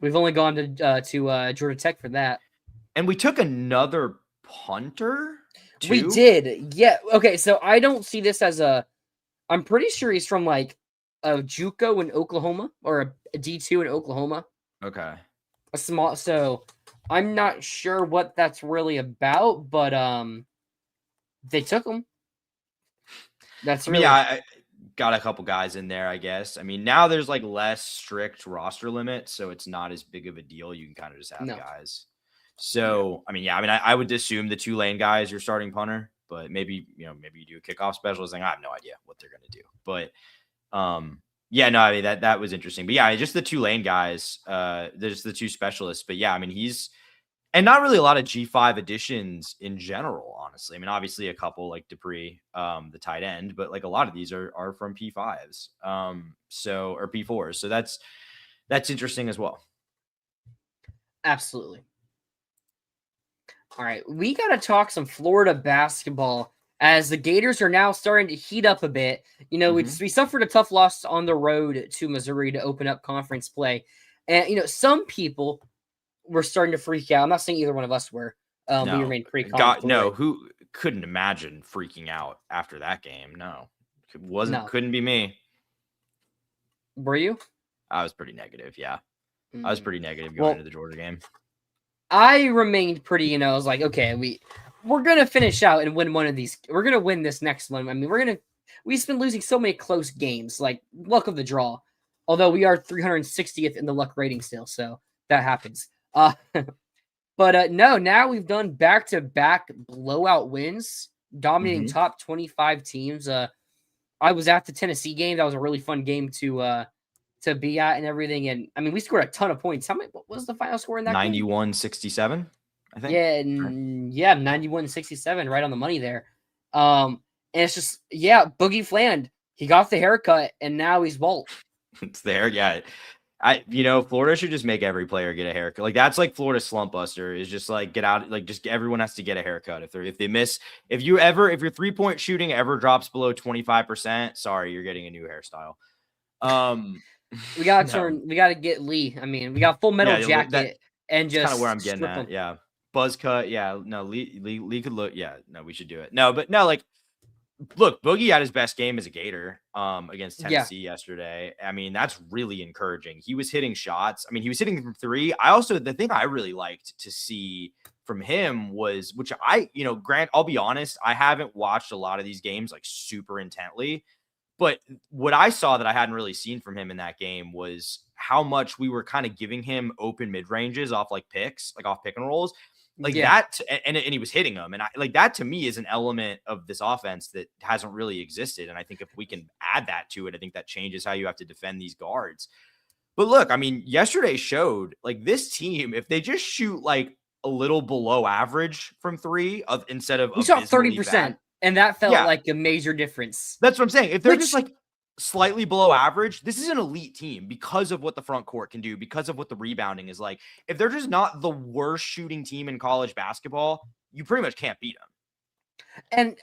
A: We've only gone to Georgia Tech for that.
B: And we took another punter, too?
A: We did. Yeah. Okay, so I don't see this as I'm pretty sure he's from like a JUCO in Oklahoma or a D2 in Oklahoma.
B: Okay.
A: So I'm not sure what that's really about, but they took him. That's really
B: I got a couple guys in there, I guess. I mean, now there's like less strict roster limit, so it's not as big of a deal. You can kind of just have guys. So, I would assume the Tulane guy is your starting punter, but maybe you do a kickoff specialist. I have no idea what they're going to do, but that was interesting. But yeah, just the Tulane guys, there's the 2 specialists, but yeah, and not really a lot of G5 additions in general, honestly. I mean, obviously a couple like Dupree, the tight end, but like a lot of these are from P5s, or P4s. So that's interesting as well.
A: Absolutely. All right, we got to talk some Florida basketball as the Gators are now starting to heat up a bit. We suffered a tough loss on the road to Missouri to open up conference play. And, some people were starting to freak out. I'm not saying either one of us were. We remained pretty calm.
B: Who couldn't imagine freaking out after that game? No. Couldn't be me.
A: Were you?
B: I was pretty negative, yeah. I was pretty negative going into the Georgia game.
A: I remained pretty, I was like, okay, we're going to finish out and win one of these. We're going to win this next one. I mean, we've been losing so many close games, like luck of the draw. Although we are 360th in the luck rating still, so that happens. But now we've done back-to-back blowout wins, dominating top 25 teams. I was at the Tennessee game. That was a really fun game to be at and everything. And I mean, we scored a ton of points. What was the final score in that
B: 91-67, I think.
A: Yeah, 91-67, right on the money there. And it's just, Boogie Fland, he got the haircut, and now he's Bolt.
B: It's there, yeah. Florida should just make every player get a haircut. Like that's like Florida slump buster is just like get out. Like just everyone has to get a haircut. If your 3-point shooting ever drops below 25%, sorry, you're getting a new hairstyle.
A: We gotta get Lee. I mean, we got Full Metal Jacket and just
B: kind of where I'm getting at. Yeah. Buzz cut. Yeah. No, Lee could look. Yeah. No, we should do it. No, but no, like, look, Boogie had his best game as a Gator against Tennessee yesterday. I mean, that's really encouraging. He was hitting shots. I mean, he was hitting from 3. The thing I really liked to see from him was, which Grant, I'll be honest, I haven't watched a lot of these games like super intently, but what I saw that I hadn't really seen from him in that game was how much we were kind of giving him open mid ranges off like picks, like off pick and rolls. That, and he was hitting them. And that to me is an element of this offense that hasn't really existed. And I think if we can add that to it, I think that changes how you have to defend these guards. But look, I mean, yesterday showed like this team, if they just shoot like a little below average from 3 instead of
A: we shot 30%, and that felt like a major difference.
B: That's what I'm saying. If they're just like slightly below average, this is an elite team because of what the front court can do, because of what the rebounding is like. If they're just not the worst shooting team in college basketball, you pretty much can't beat them.
A: And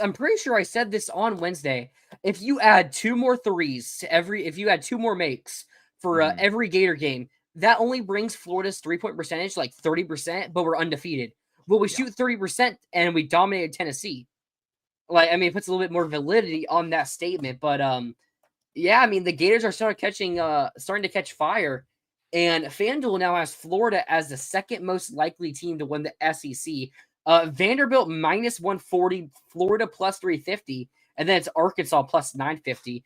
A: I'm pretty sure I said this on Wednesday. If you add 2 more threes to if you add 2 more makes for every Gator game, that only brings Florida's 3-point percentage like 30%, but we're undefeated. Well, we shoot 30% and we dominated Tennessee. Like, I mean, it puts a little bit more validity on that statement, but I mean, the Gators are starting to catch fire, and FanDuel now has Florida as the second most likely team to win the SEC. Vanderbilt -140, Florida +350, and then it's Arkansas +950.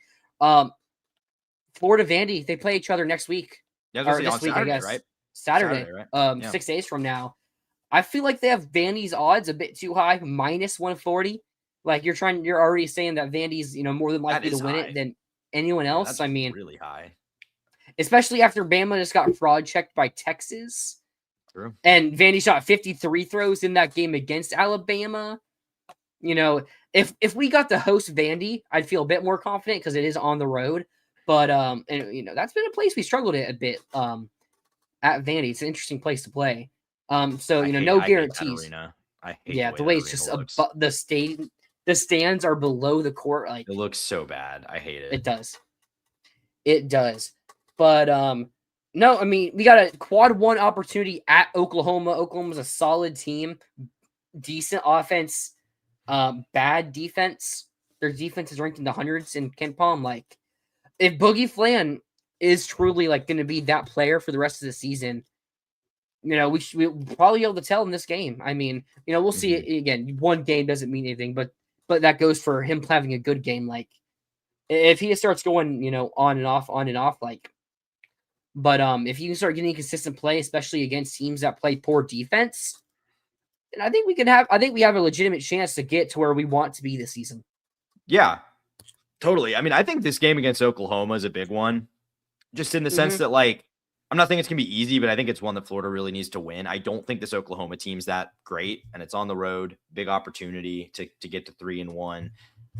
A: Florida Vandy, they play each other next week.
B: Yeah, or this week, Saturday, I guess. Right?
A: Saturday, right? 6 days from now. I feel like they have Vandy's odds a bit too high, -140. Like you're already saying that Vandy's, more than
B: That
A: likely to
B: is
A: win
B: high.
A: it than anyone
B: Yeah,
A: else.
B: that's
A: I mean,
B: really high.
A: especially after Bama just got fraud checked by Texas.
B: True.
A: And Vandy shot 53 throws in that game against Alabama. If we got to host Vandy, I'd feel a bit more confident because it is on the road. But that's been a place we struggled at a bit. At Vandy, it's an interesting place to play. So no
B: I hate that
A: guarantees.
B: arena. I hate the
A: Yeah,
B: way
A: the
B: that
A: way it's
B: arena
A: just
B: looks.
A: the stands are below the court. Like
B: It looks so bad. I hate it.
A: it does. It does. But no, I mean, we got a quad one opportunity at Oklahoma. Oklahoma's a solid team, decent offense, bad defense. Their defense is ranked in the hundreds in Ken Palm. Like, if Boogie Flan is truly like going to be that player for the rest of the season, we'll probably be able to tell in this game. I mean, we'll see it again. One game doesn't mean anything, but that goes for him having a good game. Like, if he starts going, on and off, like, but if you can start getting consistent play, especially against teams that play poor defense, then I think we have a legitimate chance to get to where we want to be this season.
B: Yeah, totally. I mean, I think this game against Oklahoma is a big one, just in the sense that, like, I'm not thinking it's going to be easy, but I think it's one that Florida really needs to win. I don't think this Oklahoma team's that great, and it's on the road. Big opportunity to get to 3-1.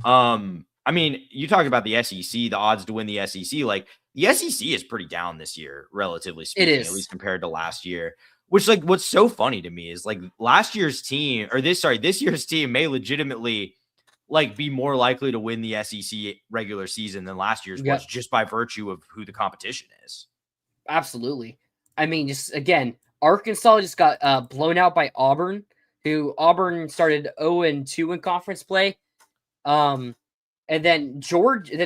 B: I mean, you talk about the SEC, the odds to win the SEC. Like, the SEC is pretty down this year, relatively speaking, at least compared to last year. Which, like, what's so funny to me is, like, this year's team may legitimately, like, be more likely to win the SEC regular season than last year's was, just by virtue of who the competition is.
A: Absolutely. I mean, just again, Arkansas just got blown out by Auburn, who Auburn started 0-2 in conference play. And then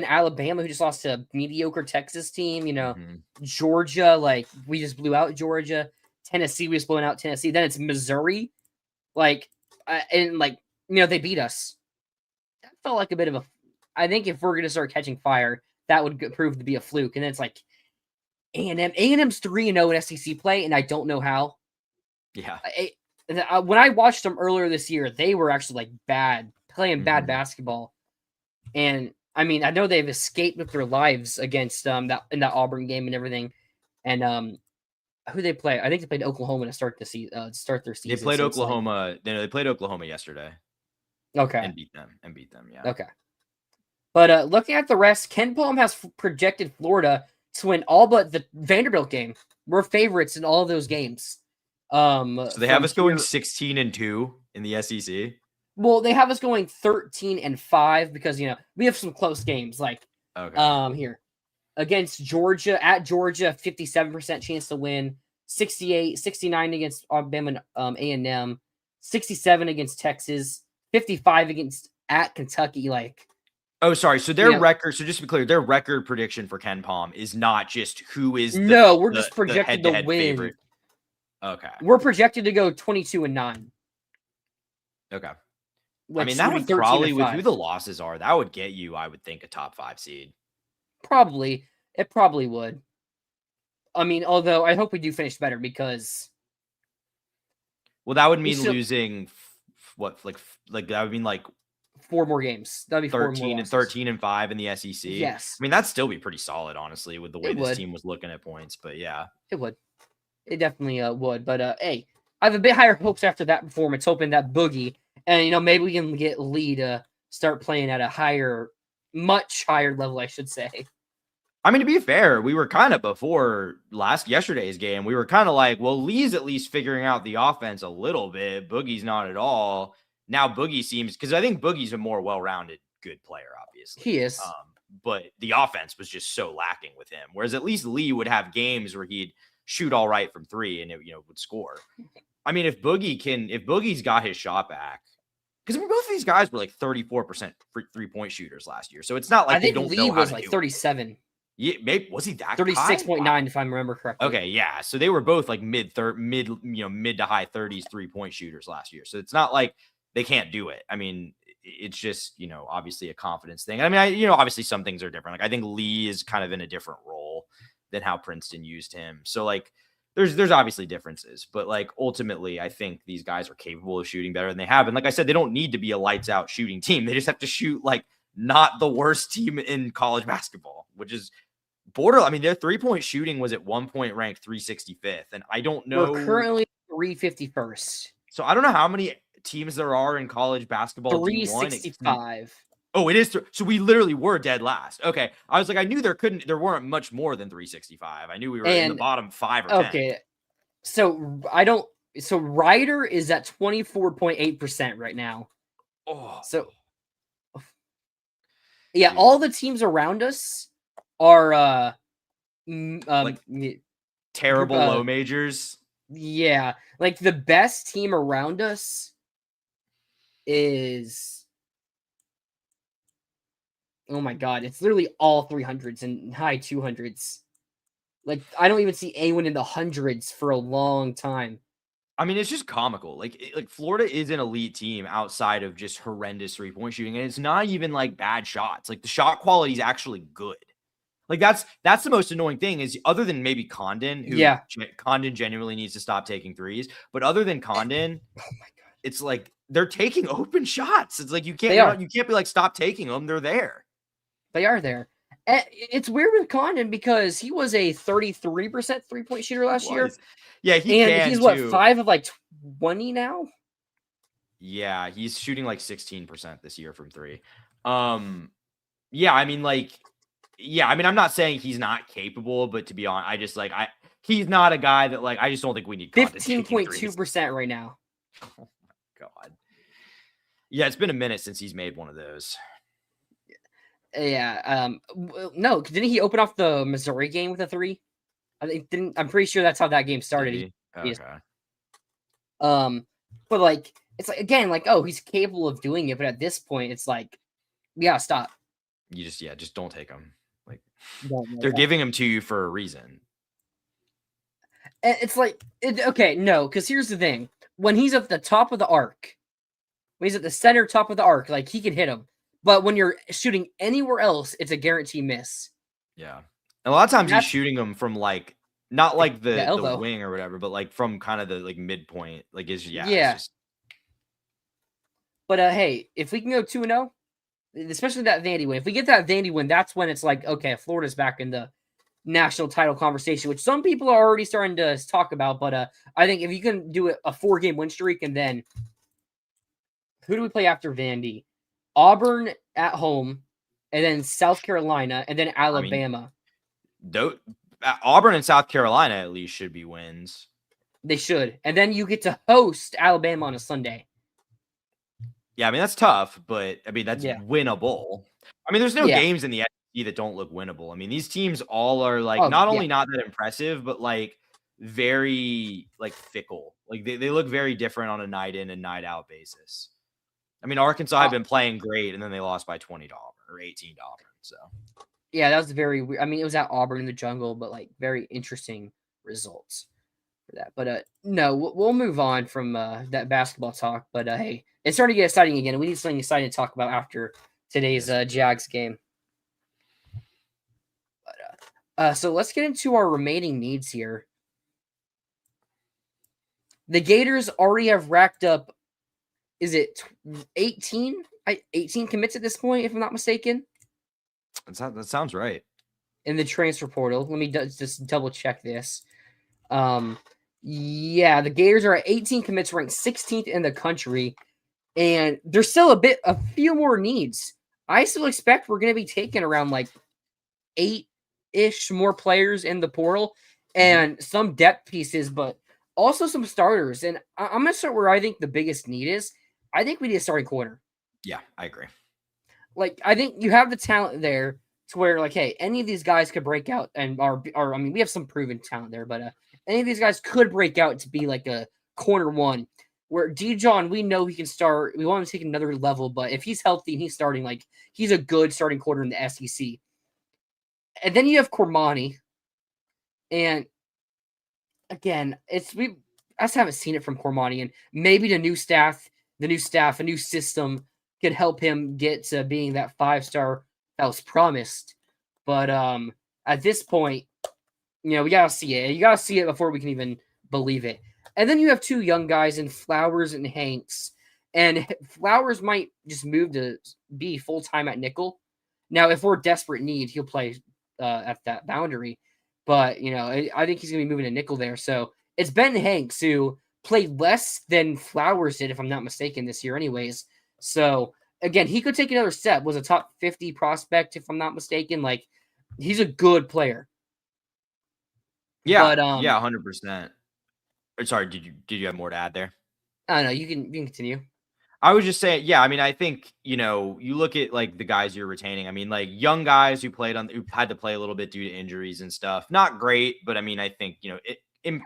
A: Alabama, who just lost to a mediocre Texas team. Georgia, like, we just blew out Georgia. Tennessee, we just blown out Tennessee. Then it's Missouri, like, and like, they beat us. That felt like a bit of a. I think if we're gonna start catching fire, that would prove to be a fluke. And then it's like A&M's 3-0 in SEC play, and I don't know how.
B: Yeah.
A: When I watched them earlier this year, they were actually like bad, playing bad basketball. And I mean, I know they've escaped with their lives against that Auburn game and everything. And who they play? I think they played Oklahoma to start their season.
B: They played Oklahoma. They played Oklahoma yesterday.
A: Okay.
B: And beat them. Yeah.
A: Okay. But looking at the rest, Ken Palm has projected Florida to win all but the Vanderbilt game. We're favorites in all of those games.
B: So they have us going 16-2 in the SEC.
A: Well, they have us going 13-5 because we have some close games. Like here against Georgia, at Georgia, 57% chance to win, 69 against Alabama A&M, 67 against Texas, 55 against at Kentucky. Like,
B: oh, sorry. So their record. So just to be clear, their record prediction for Ken Palm is not just who is.
A: We're just projected to win.
B: Favorite. Okay.
A: We're projected to go 22-9.
B: Okay. I mean, that would probably, with who the losses are, that would get you, I would think, a top 5 seed.
A: Probably. It probably would. I mean, although I hope we do finish better because.
B: Well, that would mean losing what, like that would mean like
A: 4 more games. That'd be
B: 13-5 in the SEC.
A: Yes.
B: I mean, that'd still be pretty solid, honestly, with the way this team was looking at points. But yeah,
A: it would. It definitely would. But hey, I have a bit higher hopes after that performance, hoping that Boogie and maybe we can get Lee to start playing at a much higher level, I should say.
B: I mean, to be fair, we were kind of before yesterday's game. We were kind of like, well, Lee's at least figuring out the offense a little bit. Boogie's not at all. Now Boogie seems, because I think Boogie's a more well-rounded, good player, obviously.
A: He is.
B: But the offense was just so lacking with him. Whereas at least Lee would have games where he'd shoot all right from 3 and it, would score. I mean, if Boogie's got his shot back, because both of these guys were like 34% 3-point shooters last year. So it's not like
A: I think Lee was like 37.
B: Yeah, maybe was he that
A: 36.9 if I remember correctly.
B: Okay, yeah. So they were both like mid to high 30s 3-point shooters last year. So it's not like they can't do it. I mean, it's just, obviously a confidence thing. I mean, obviously some things are different. Like I think Lee is kind of in a different role than how Princeton used him. So like there's obviously differences, but like ultimately, I think these guys are capable of shooting better than they have. And like I said, they don't need to be a lights out shooting team. They just have to shoot like not the worst team in college basketball, which is border. I mean, their 3-point shooting was at one point ranked 365th. And I don't
A: We're
B: know.
A: currently 351st.
B: So I don't know how many teams there are in college basketball D1.
A: 365.
B: Oh, it is. So we literally were dead last. Okay. I was like, I knew there weren't much more than 365. I knew we were in the bottom 5 or 10.
A: Okay. So so Ryder is at 24.8% right now.
B: Oh.
A: So yeah, dude. All the teams around us are
B: like terrible low majors.
A: Yeah. Like the best team around us is, oh my god, it's literally all 300s and high 200s. Like I don't even see anyone in the hundreds for a long time.
B: I mean, it's just comical. Like Florida is an elite team outside of just horrendous 3-point shooting, and it's not even like bad shots. Like the shot quality is actually good. Like that's the most annoying thing is other than maybe Condon, who Condon genuinely needs to stop taking threes. But other than Condon, oh my god, it's like they're taking open shots. It's like you can't be like stop taking them. They're there.
A: They are there. It's weird with Condon because he was a 33% 3-point shooter last year.
B: Yeah,
A: he's what, 5 of like 20 now?
B: Yeah, he's shooting like 16% this year from 3. Yeah, I mean, I'm not saying he's not capable, but to be honest, he's not a guy that I just don't think we need.
A: 15.2% right now.
B: Oh my god. Yeah, it's been a minute since he's made one of those.
A: Yeah. No, didn't he open off the Missouri game with a 3? I'm pretty sure that's how that game started.
B: Okay.
A: But like, it's like again, like, oh, he's capable of doing it, but at this point, it's like, yeah, stop.
B: You just don't take him. Like they're giving him to you for a reason.
A: It's like, okay, no, because here's the thing: when he's at the top of the arc, when he's at the center top of the arc, like he can hit him. But when you're shooting anywhere else, it's a guarantee miss.
B: Yeah. And a lot of times he's shooting them from like not like the wing or whatever, but like from kind of the like midpoint. Like it's just...
A: But hey, if we can go 2-0, especially that Vandy win, if we get that Vandy win, that's when it's like, okay, Florida's back in the national title conversation, which some people are already starting to talk about. But I think if you can do a 4-game win streak, and then who do we play after Vandy? Auburn at home, and then South Carolina, and then Alabama.
B: Auburn and South Carolina at least should be wins.
A: They should. And then you get to host Alabama on a Sunday.
B: Yeah, I mean, that's tough, but I mean, that's winnable. I mean, there's no games in the SEC that don't look winnable. I mean, these teams all are like not only not that impressive, but like very like fickle. Like they look very different on a night in and night out basis. I mean, Arkansas had been playing great, and then they lost by $20 or $18. So,
A: yeah, that was very weird. I mean, it was at Auburn in the jungle, but like very interesting results for that. But no, we'll move on from that basketball talk. But hey, it's starting to get exciting again. We need something exciting to talk about after today's Jags game. But so let's get into our remaining needs here. The Gators already have racked up. Is it 18? 18 commits at this point, if I'm not mistaken.
B: That sounds right.
A: In the transfer portal. Let me just double check this. Yeah, the Gators are at 18 commits, ranked 16th in the country. And there's still a few more needs. I still expect we're going to be taking around like 8-ish more players in the portal and some depth pieces, but also some starters. And I'm going to start where I think the biggest need is. I think we need a starting corner.
B: Yeah, I agree.
A: Like, I think you have the talent there to where, like, hey, any of these guys could break out and are I mean, we have some proven talent there, but any of these guys could break out to be like a corner one. Where Dijon, we know he can start. We want him to take another level, but if he's healthy and he's starting, like, he's a good starting corner in the SEC. And then you have Cormani, and again, we just haven't seen it from Cormani, and maybe a new system could help him get to being that 5-star that was promised. But at this point, we gotta see it. You gotta see it before we can even believe it. And then you have two young guys in Flowers and Hanks. And Flowers might just move to be full time at nickel. Now, if we're desperate need, he'll play at that boundary. But I think he's gonna be moving to nickel there. So it's Ben Hanks who played less than Flowers did, if I'm not mistaken, this year, anyways. So again, he could take another step. Was a top 50 prospect, if I'm not mistaken. Like, he's a good player.
B: Yeah,
A: But
B: yeah, 100%. Sorry, did you have more to add there?
A: I don't know. You can continue.
B: I was just saying, yeah. I mean, I think you look at like the guys you're retaining. I mean, like young guys who had to play a little bit due to injuries and stuff. Not great, but I mean, I think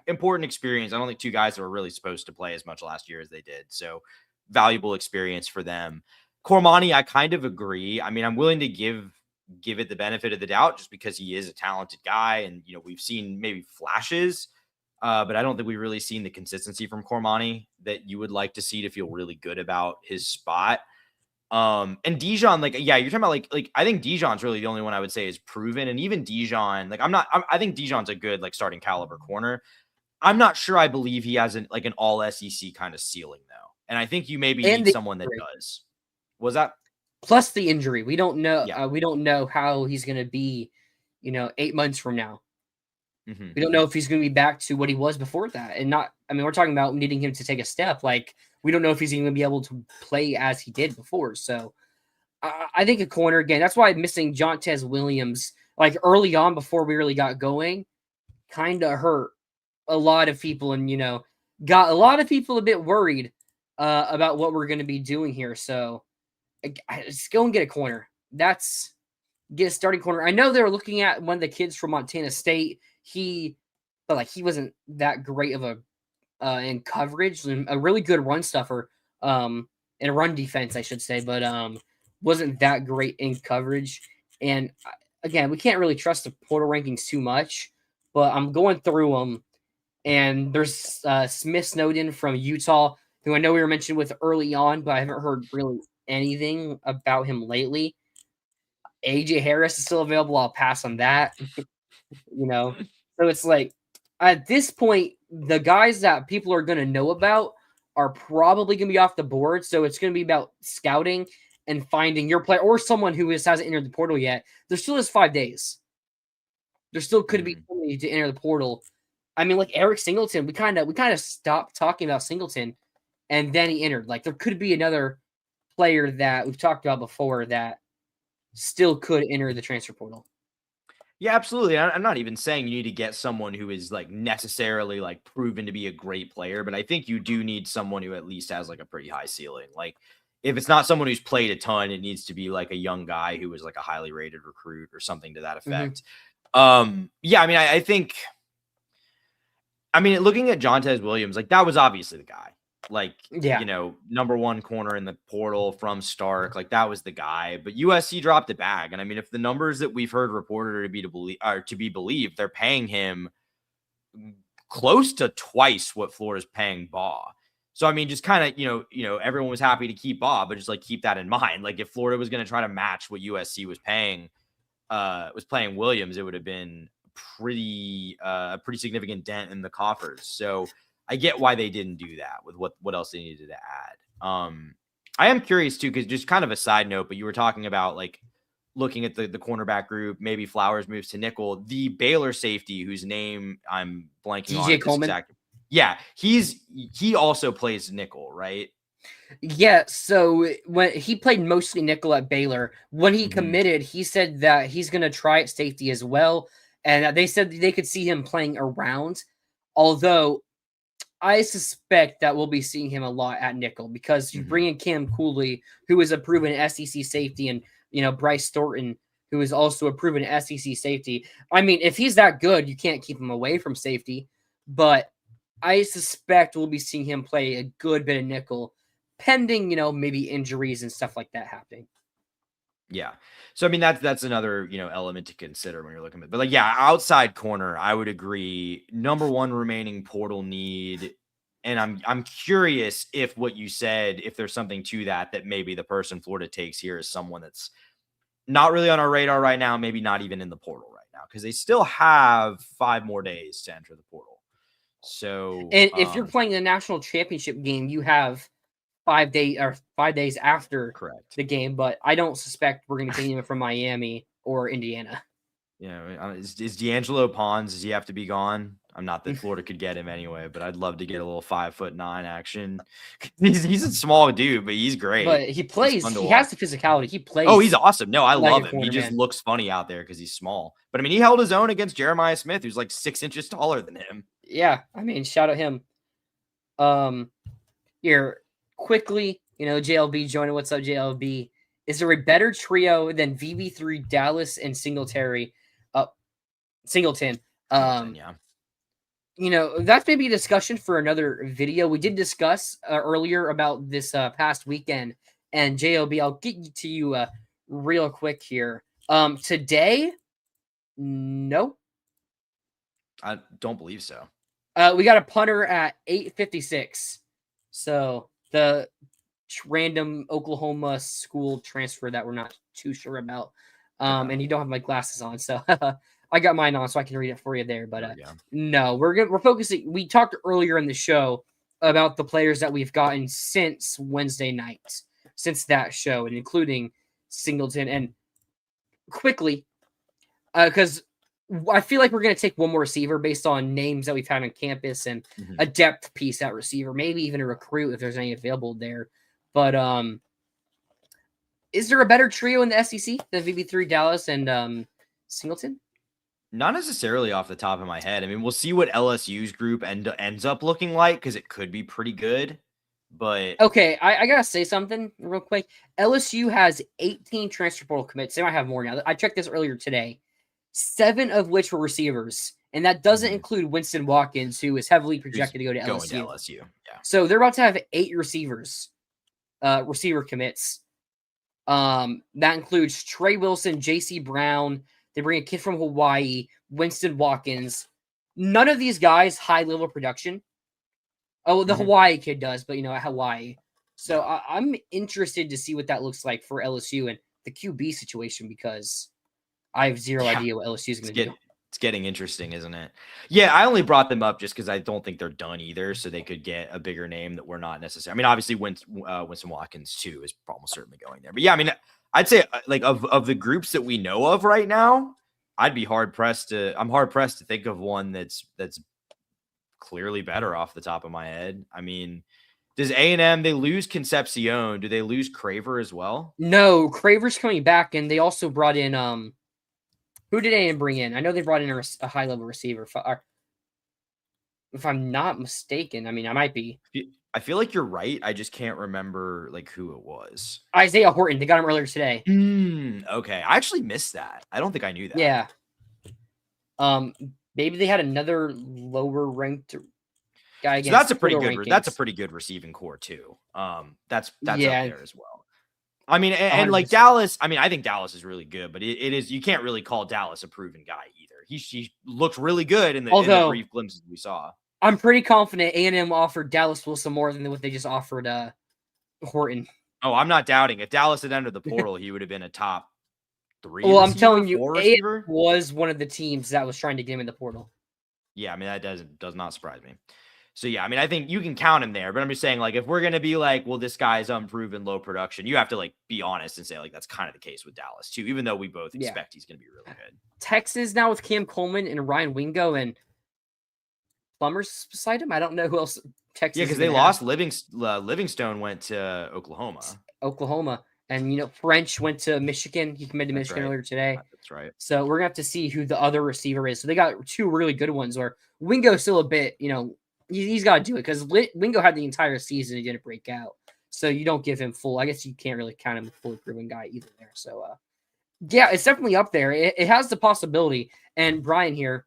B: important experience. I don't think two guys that were really supposed to play as much last year as they did. So valuable experience for them. Cormani, I kind of agree. I mean, I'm willing to give it the benefit of the doubt just because he is a talented guy, and we've seen maybe flashes. But I don't think we've really seen the consistency from Cormani that you would like to see to feel really good about his spot. And Dijon, like, yeah, you're talking about like I think Dijon's really the only one I would say is proven. And even Dijon, like I think Dijon's a good like starting caliber corner. I'm not sure I believe he has an all SEC kind of ceiling though. And I think you maybe
A: And
B: need someone that does. Was that?
A: Plus the injury. We don't know.
B: Yeah.
A: We don't know how he's going to be, 8 months from now.
B: Mm-hmm.
A: We don't know if he's going to be back to what he was before that. And we're talking about needing him to take a step. Like, we don't know if he's going to be able to play as he did before. So I think a corner, again, that's why missing Jontez Williams, like early on before we really got going, kind of hurt a lot of people and, got a lot of people a bit worried about what we're going to be doing here. So just go and get a corner. Get a starting corner. I know they were looking at one of the kids from Montana State. He wasn't that great of in coverage, and a really good run stuffer, in a run defense, I should say, but wasn't that great in coverage. And again, we can't really trust the portal rankings too much, but I'm going through them, and there's Smith Snowden from Utah, who I know we were mentioned with early on, but I haven't heard really anything about him lately. AJ Harris is still available. I'll pass on that. So it's like at this point, the guys that people are going to know about are probably going to be off the board. So it's going to be about scouting and finding your player or someone who just hasn't entered the portal yet. There still is 5 days. There still could be somebody to enter the portal. I mean, like Eric Singleton, we kind of stopped talking about Singleton, and then he entered. Like, there could be another player that we've talked about before that still could enter the transfer portal.
B: Yeah, absolutely. I'm not even saying you need to get someone who is like necessarily like proven to be a great player, but I think you do need someone who at least has like a pretty high ceiling. Like, if it's not someone who's played a ton, it needs to be like a young guy who was like a highly rated recruit or something to that effect. Yeah, I mean, I think, looking at Jontez Williams, like that was obviously the guy. Like, number one corner in the portal from Stark, like that was the guy. But USC dropped the bag, and I mean, if the numbers that we've heard reported are to be believed, they're paying him close to twice what Florida's paying Baugh. So I mean, just kind of everyone was happy to keep Baugh, but just like keep that in mind. Like, if Florida was going to try to match what USC was paying Williams, it would have been a pretty significant dent in the coffers. So I get why they didn't do that with what else they needed to add. I am curious too, because just kind of a side note, but you were talking about like looking at the cornerback group, maybe Flowers moves to nickel. The Baylor safety, whose name I'm blanking on.
A: DJ Coleman.
B: Yeah, he also plays nickel, right?
A: Yeah, so when he played mostly nickel at Baylor, when he committed, he said that he's going to try at safety as well. And they said they could see him playing around, although I suspect that we'll be seeing him a lot at nickel because you bring in Cam Cooley, who is a proven SEC safety, and Bryce Thornton, who is also a proven SEC safety. I mean, if he's that good, you can't keep him away from safety. But I suspect we'll be seeing him play a good bit of nickel, pending maybe injuries and stuff like that happening.
B: Yeah. So, I mean, that's another, element to consider when you're looking at, but like, yeah, outside corner, I would agree. Number one remaining portal need. And I'm curious if what you said, if there's something to that maybe the person Florida takes here is someone that's not really on our radar right now, maybe not even in the portal right now because they still have 5 more days to enter the portal. So,
A: and if you're playing the national championship game, you have 5 days after
B: correct.
A: the game. But I don't suspect we're going to be taking him from Miami or Indiana.
B: Is D'Angelo Pons? Does he have to be gone? I'm not that Florida could get him anyway, but I'd love to get a little 5'9" action. He's a small dude, but he's great.
A: But he plays. He has the physicality. He plays.
B: Oh, he's awesome. No, I love him.
A: Corner,
B: he just looks funny out there because he's small. But I mean, he held his own against Jeremiah Smith, who's like 6 inches taller than him.
A: Yeah, I mean, shout out him. Here quickly, JLB joining. What's up, JLB? Is there a better trio than VB3, Dallas, and Singleton?
B: Yeah.
A: That's maybe a discussion for another video. We did discuss earlier about this past weekend, and JLB, I'll get to you real quick here. Today, no.
B: I don't believe so.
A: We got a punter at 8:56. So the random Oklahoma school transfer that we're not too sure about. And you don't have my glasses on, so I got mine on so I can read it for you there. But no, we're focusing. We talked earlier in the show about the players that we've gotten since Wednesday night, since that show, and including Singleton. And quickly, because I feel like we're going to take one more receiver based on names that we've had on campus and a depth piece at receiver, maybe even a recruit if there's any available there. But is there a better trio in the SEC than VB3, Dallas, and Singleton?
B: Not necessarily off the top of my head. I mean, we'll see what LSU's group ends up looking like because it could be pretty good. But
A: okay, I gotta say something real quick. LSU has 18 transfer portal commits. They might have more now. I checked this earlier today. 7 of which were receivers, and that doesn't include Winston Watkins, who is heavily projected to go to LSU.
B: Yeah.
A: So they're about to have 8 receivers, receiver commits. That includes Trey Wilson, J.C. Brown. They bring a kid from Hawaii, Winston Watkins. None of these guys high-level production. Oh, the Hawaii kid does, but, at Hawaii. So I'm interested to see what that looks like for LSU and the QB situation because I have zero idea what LSU is going to do.
B: It's getting interesting, isn't it? Yeah, I only brought them up just because I don't think they're done either, so they could get a bigger name that we're not necessarily. I mean, obviously, Winston Watkins, too, is almost certainly going there. But yeah, I mean, I'd say like of the groups that we know of right now, I'm hard pressed to think of one that's clearly better off the top of my head. I mean, does A&M, they lose Concepcion? Do they lose Craver as well?
A: No, Craver's coming back, and they also brought in who did A&M bring in? I know they brought in a high-level receiver. If I'm not mistaken, I mean, I might be.
B: I feel like you're right. I just can't remember like who it was.
A: Isaiah Horton. They got him earlier today.
B: Okay. I actually missed that. I don't think I knew that.
A: Yeah. Maybe they had another lower ranked guy.
B: So that's a pretty good. That's a pretty good receiving core too. That's up there as well. I mean, and like Dallas. I mean, I think Dallas is really good, but it is. You can't really call Dallas a proven guy either. He looked really good in the brief glimpses we saw. I'm
A: pretty confident A&M offered Dallas Wilson more than what they just offered Horton.
B: Oh, I'm not doubting. If Dallas had entered the portal, he would have been a top 3.
A: Well, I'm telling you, A&M was one of the teams that was trying to get him in the portal.
B: Yeah, I mean, that does not surprise me. So, yeah, I mean, I think you can count him there. But I'm just saying, like, if we're going to be like, well, this guy's unproven, low production, you have to, like, be honest and say, like, that's kind of the case with Dallas, too, even though we both expect he's going to be really good.
A: Texas now with Cam Coleman and Ryan Wingo and Plumbers beside him. I don't know who else Texas.
B: Yeah, because they lost Livingstone went to Oklahoma.
A: And, French went to Michigan. He committed to Michigan earlier today.
B: That's right.
A: So we're going to have to see who the other receiver is. So they got 2 really good ones where Wingo's still a bit, he's got to do it because Wingo had the entire season. He didn't break out. So you don't give him full. I guess you can't really count him a fully proven guy either there. So, yeah, it's definitely up there. It has the possibility. And Brian here,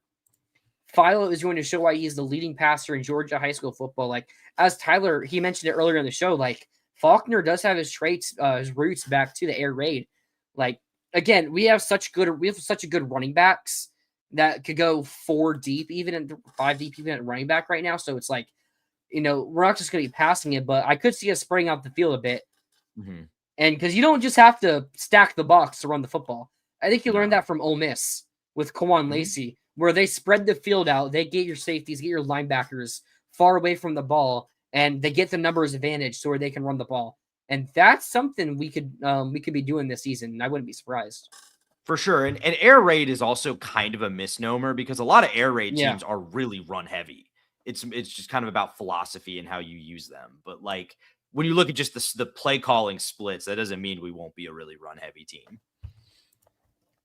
A: Philo is going to show why he's the leading passer in Georgia high school football. Like, as Tyler, he mentioned it earlier in the show, like, Faulkner does have his traits, his roots back to the air raid. Like, again, we have such a good running backs that could go 4 deep, even in 5 deep, even at running back right now. So it's like, we're not just going to be passing it, but I could see us spreading out the field a bit.
B: Mm-hmm.
A: And because you don't just have to stack the box to run the football. I think you learned that from Ole Miss. with Kawan
B: Mhm.
A: Lacey, where they spread the field out. They get your safeties, get your linebackers far away from the ball, and they get the numbers advantage so where they can run the ball. And that's something we could be doing this season. And I wouldn't be surprised.
B: For sure. And air raid is also kind of a misnomer because a lot of air raid
A: Yeah.
B: teams are really run heavy. It's just kind of about philosophy and how you use them. But like when you look at just the play calling splits, that doesn't mean we won't be a really run heavy team.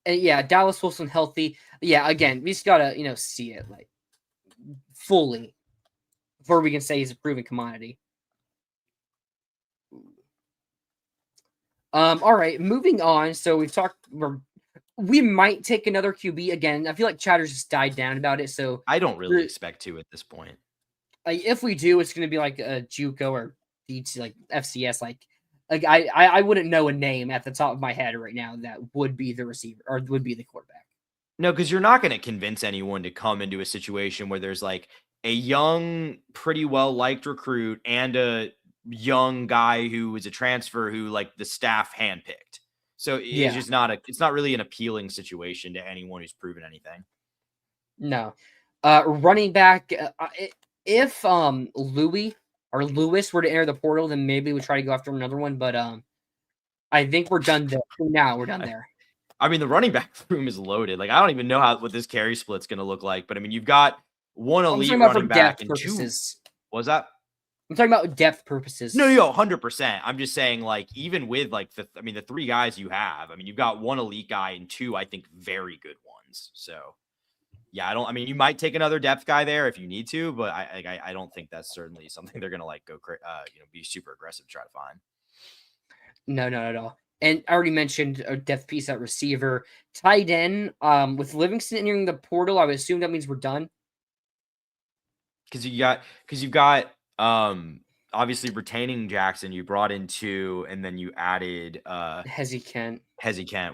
A: And yeah, Dallas Wilson healthy. Yeah, again, we just gotta see it like fully before we can say he's a proven commodity. All right, moving on. So we might take another QB again. I feel like Chatter's just died down about it. So
B: I don't really expect to at this point.
A: like if we do, it's gonna be like a JUCO or DT, like FCS. Like I wouldn't know a name at the top of my head right now that would be the receiver or would be the quarterback.
B: No, because you're not going to convince anyone to come into a situation where there's like a young, pretty well liked recruit and a young guy who is a transfer who like the staff handpicked. So it's just it's not really an appealing situation to anyone who's proven anything.
A: No. Running back, if Louis or Lewis were to enter the portal, then maybe we try to go after another one. But I think we're done there. Now we're done there.
B: I mean, the running back room is loaded. Like I don't even know what this carry split's going to look like. But I mean, you've got one elite running back and
A: purposes.
B: two. What's that?
A: I'm talking about depth purposes.
B: No, 100%. I'm just saying, like, even with like the three guys you have, I mean, you've got one elite guy and two, I think, very good ones. So, yeah, you might take another depth guy there if you need to, but I don't think that's certainly something they're gonna like go, be super aggressive to try to find.
A: No, not at all. And I already mentioned a depth piece at receiver, tight end. With Livingston entering the portal, I would assume that means we're done.
B: Because you've got obviously retaining Jackson, you brought in two, and then you added
A: Hezzy Kent,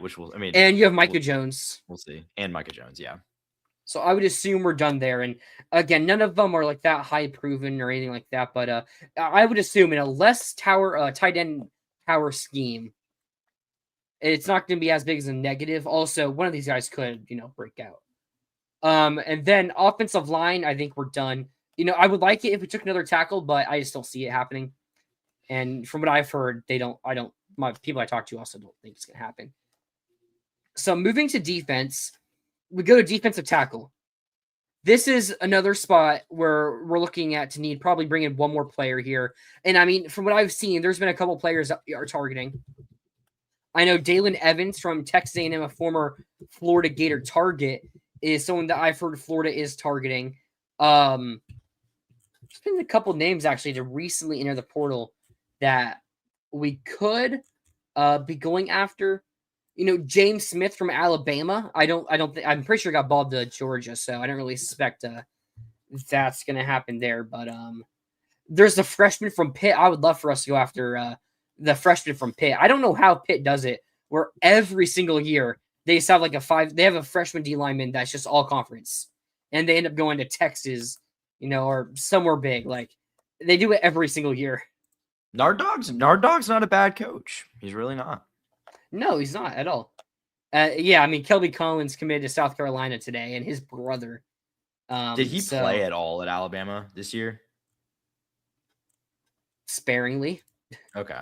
B: which
A: and you have Micah Jones.
B: We'll see, and Micah Jones, yeah.
A: So I would assume we're done there. And again, none of them are like that high proven or anything like that. But I would assume in a less tight end tower scheme, it's not going to be as big as a negative. Also, one of these guys could break out. And then offensive line, I think we're done. I would like it if we took another tackle, but I just don't see it happening. And from what I've heard, my people I talk to also don't think it's going to happen. So moving to defense, we go to defensive tackle. This is another spot where we're looking at to need probably bring in one more player here. And I mean, from what I've seen, there's been a couple players that are targeting. I know Dalen Evans from Texas A&M, a former Florida Gator target, is someone that I've heard Florida is targeting. There's been a couple names actually to recently enter the portal that we could be going after. James Smith from Alabama. I'm pretty sure got balled to Georgia, so I don't really suspect that's going to happen there. But there's the freshman from Pitt. I would love for us to go after the freshman from Pitt. I don't know how Pitt does it, where every single year they just have like they have a freshman D lineman that's just all conference, and they end up going to Texas, or somewhere big. Like they do it every single year.
B: Nard Dog's not a bad coach. He's really not.
A: No, he's not at all. Yeah, I mean, Kelby Collins committed to South Carolina today, and his brother.
B: Did he play at all at Alabama this year?
A: Sparingly.
B: Okay.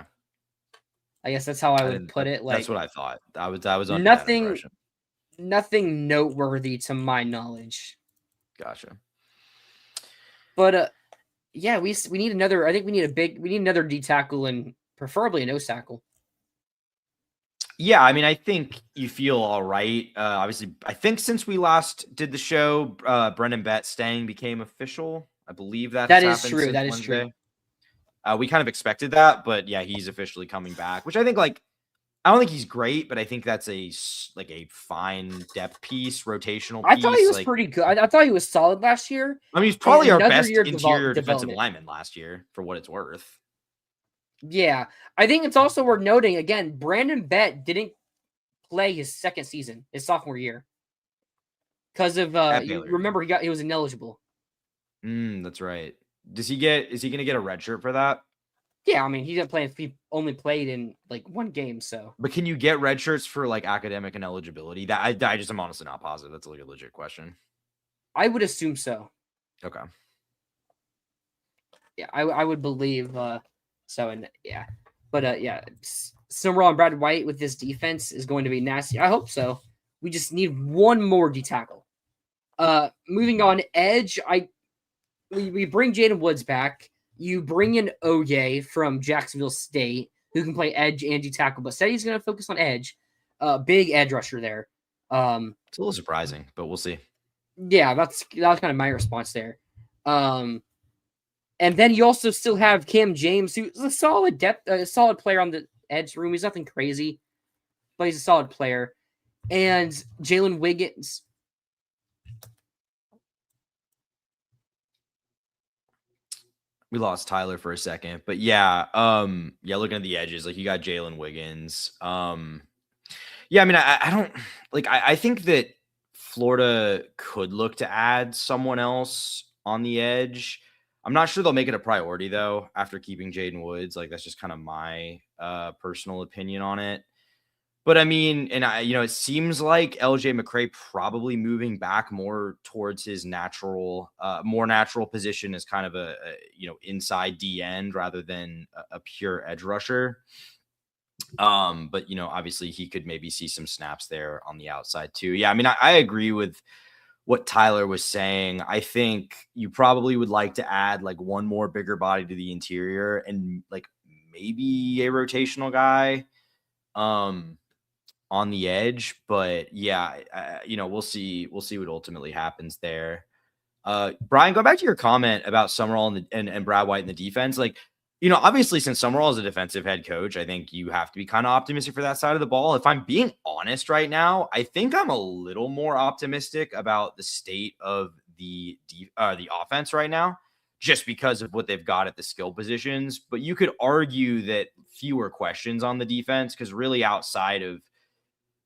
A: I guess that's how I would put it. Like
B: that's what I thought. I was under
A: nothing.
B: That impression.
A: Nothing noteworthy to my knowledge.
B: Gotcha.
A: But yeah, we need another. I think we need another D tackle and preferably a nose tackle.
B: Yeah, I mean, I think you feel all right. Obviously, I think since we last did the show, Brendan Bett staying became official. I believe that
A: is true. That is true.
B: We kind of expected that, but yeah, he's officially coming back, which I think I don't think he's great, but I think that's a fine depth piece, rotational piece.
A: I thought he was pretty good. I thought he was solid last year.
B: I mean, he's probably our best interior defensive lineman last year, for what it's worth.
A: Yeah, I think it's also worth noting, again, Brandon Bett didn't play his second season, his sophomore year. Because of, remember, he was ineligible.
B: That's right. Is he going to get a red shirt for that?
A: Yeah, I mean, he didn't play if he only played in like one game, so.
B: But can you get red shirts for like academic and eligibility? That I just am honestly not positive. That's like a legit question.
A: I would assume so.
B: Okay.
A: Yeah, I would believe so, and yeah. But yeah, Summerall and Brad White with this defense is going to be nasty. I hope so. We just need one more D tackle. Moving on, edge. We bring Jaden Woods back. You bring in Oye from Jacksonville State, who can play edge and D tackle, but said he's going to focus on edge. Big edge rusher there.
B: It's a little surprising, but we'll see.
A: Yeah, that was kind of my response there. And then you also still have Cam James, who's a solid solid player on the edge room. He's nothing crazy, but he's a solid player. And Jalen Wiggins.
B: We lost Tyler for a second, but yeah, looking at the edges, like you got Jalen Wiggins. Yeah, I mean, I don't like. I think that Florida could look to add someone else on the edge. I'm not sure they'll make it a priority though. After keeping Jaden Woods, like that's just kind of my personal opinion on it. But I mean, and it seems like LJ McCray probably moving back more towards his more natural position as kind of a inside D end rather than a pure edge rusher. But obviously he could maybe see some snaps there on the outside too. Yeah, I mean, I agree with what Tyler was saying. I think you probably would like to add like one more bigger body to the interior and like maybe a rotational guy on the edge. But yeah, we'll see what ultimately happens there. Brian, go back to your comment about Summerall and Brad White in the defense. Like, obviously since Summerall is a defensive head coach, I think you have to be kind of optimistic for that side of the ball. If I'm being honest right now, I think I'm a little more optimistic about the state of the offense right now, just because of what they've got at the skill positions. But you could argue that fewer questions on the defense, because really outside of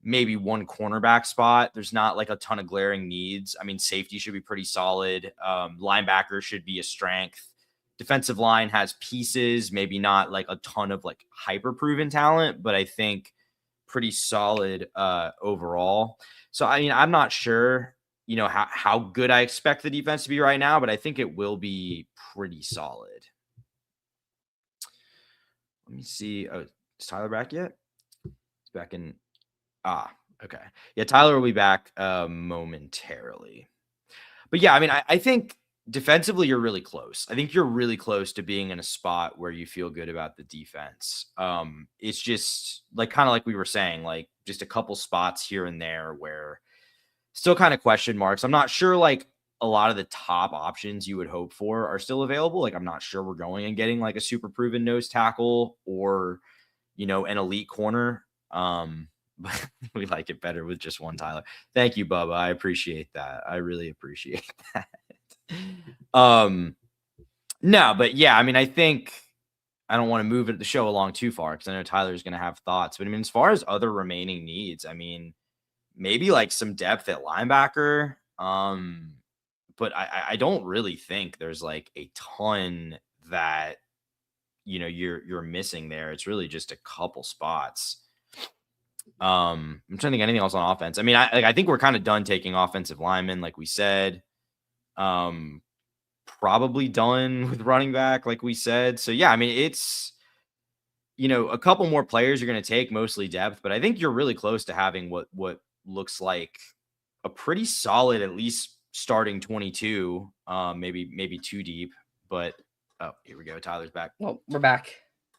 B: maybe one cornerback spot, there's not like a ton of glaring needs. I mean, safety should be pretty solid. Linebacker should be a strength. Defensive line has pieces, maybe not like a ton of like hyper proven talent, but I think pretty solid overall. So, I mean, I'm not sure, how good I expect the defense to be right now, but I think it will be pretty solid. Let me see. Oh, is Tyler back yet? He's back in. Okay. Yeah, Tyler will be back momentarily. But yeah, I mean, I think defensively you're really close. I think you're really close to being in a spot where you feel good about the defense. It's just like kind of like we were saying, like just a couple spots here and there where still kind of question marks. I'm not sure like a lot of the top options you would hope for are still available. Like I'm not sure we're going and getting like a super proven nose tackle or an elite corner. But we like it better with just one Tyler. Thank you, Bubba. I appreciate that. I really appreciate that. No, but yeah, I mean, I think I don't want to move the show along too far because I know Tyler's going to have thoughts. But I mean, as far as other remaining needs, I mean, maybe like some depth at linebacker. But I don't really think there's like a ton that you're missing there. It's really just a couple spots. I'm trying to think anything else on offense. I mean, I think we're kind of done taking offensive linemen, like we said. Probably done with running back, like we said. So yeah, I mean, it's a couple more players you're going to take, mostly depth, but I think you're really close to having what looks like a pretty solid, at least starting 22, maybe too deep. But here we go. Tyler's back.
A: Well, we're back.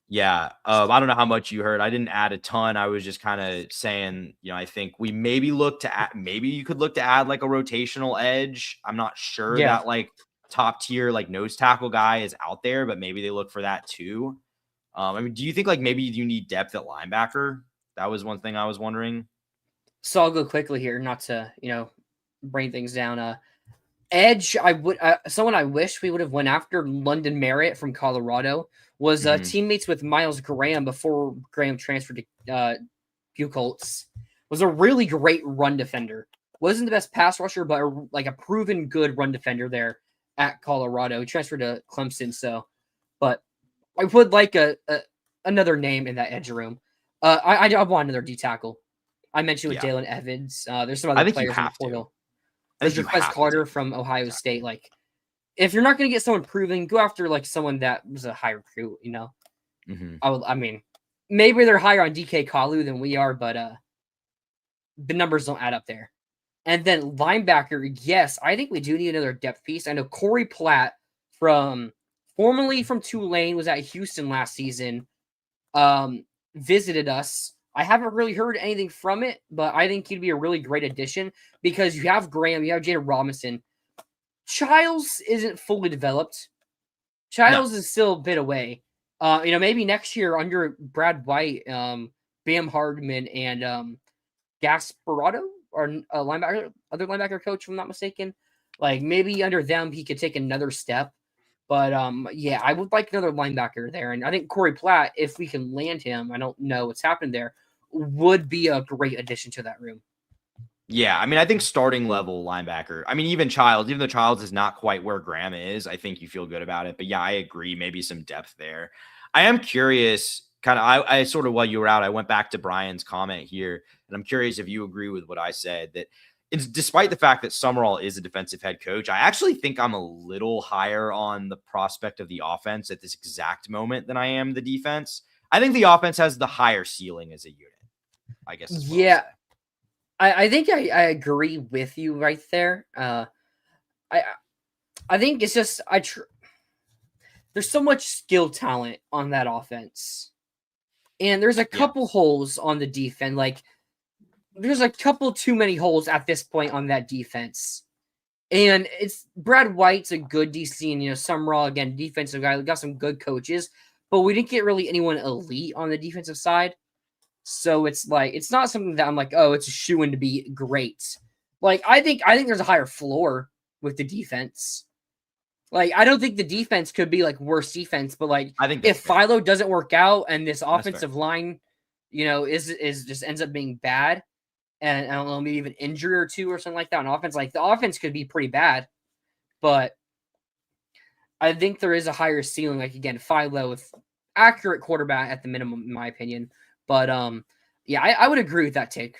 B: Yeah. I don't know how much you heard. I didn't add a ton. I was just kind of saying, I think we maybe maybe you could look to add like a rotational edge. I'm not sure that like top tier, like nose tackle guy is out there, but maybe they look for that too. I mean, do you think like maybe you need depth at linebacker? That was one thing I was wondering.
A: So I'll go quickly here, not to, bring things down. Edge, someone I wish we would have went after, London Merritt from Colorado, was teammates with Miles Graham before Graham transferred to Colts. Was a really great run defender. Wasn't the best pass rusher, but like a proven good run defender there at Colorado. He transferred to Clemson, but I would like another name in that edge room. I want another D tackle. I mentioned with
B: Yeah.
A: Jalen Evans. There's some
B: I
A: other
B: think you
A: players in the
B: have to.
A: portal.
B: I
A: There's
B: think you
A: Jafez
B: have to
A: Carter
B: take
A: from Ohio
B: tackle.
A: State. Like, if you're not going to get someone proven, go after like someone that was a high recruit.
B: Mhm.
A: I mean, maybe they're higher on DK Kalu than we are, but the numbers don't add up there. And then linebacker, yes, I think we do need another depth piece. I know Corey Platt formerly from Tulane was at Houston last season. Visited us. I haven't really heard anything from it, but I think he'd be a really great addition because you have Graham, you have Jaden Robinson. Childs isn't fully developed.
B: No.
A: Childs is still a bit away. Maybe next year under Brad White, Bam Hardman, and Gasparotto, or other linebacker coach, if I'm not mistaken. Like maybe under them he could take another step. But yeah, I would like another linebacker there, and I think Corey Platt, if we can land him, I don't know what's happened there, would be a great addition to that room.
B: Yeah, I mean, I think starting level linebacker. I mean, even though Childs is not quite where Graham is, I think you feel good about it. But yeah, I agree. Maybe some depth there. I am curious. Kind of, I sort of while you were out, I went back to Brian's comment here, and I'm curious if you agree with what I said. That it's despite the fact that Summerall is a defensive head coach, I actually think I'm a little higher on the prospect of the offense at this exact moment than I am the defense. I think the offense has the higher ceiling as a unit, I guess is what I'll
A: Yeah,
B: say.
A: I think I agree with you right there. I think it's just there's so much skill talent on that offense, and there's a
B: Yeah.
A: couple holes on the defense. Like there's a couple too many holes at this point on that defense. And it's Brad White's a good DC, and Summerall again, defensive guy. We got some good coaches, but we didn't get really anyone elite on the defensive side. So it's like it's not something that I'm like, oh, it's a shoe-in to be great. Like I think there's a higher floor with the defense. Like I don't think the defense could be like worse defense, but like
B: I think that's
A: if
B: fair.
A: Philo doesn't work out and this
B: That's fair.
A: offensive line, is just ends up being bad, and I don't know, maybe even injury or two or something like that on offense. Like the offense could be pretty bad, but I think there is a higher ceiling. Like again, Philo with accurate quarterback at the minimum, in my opinion. But yeah, I would agree with that take.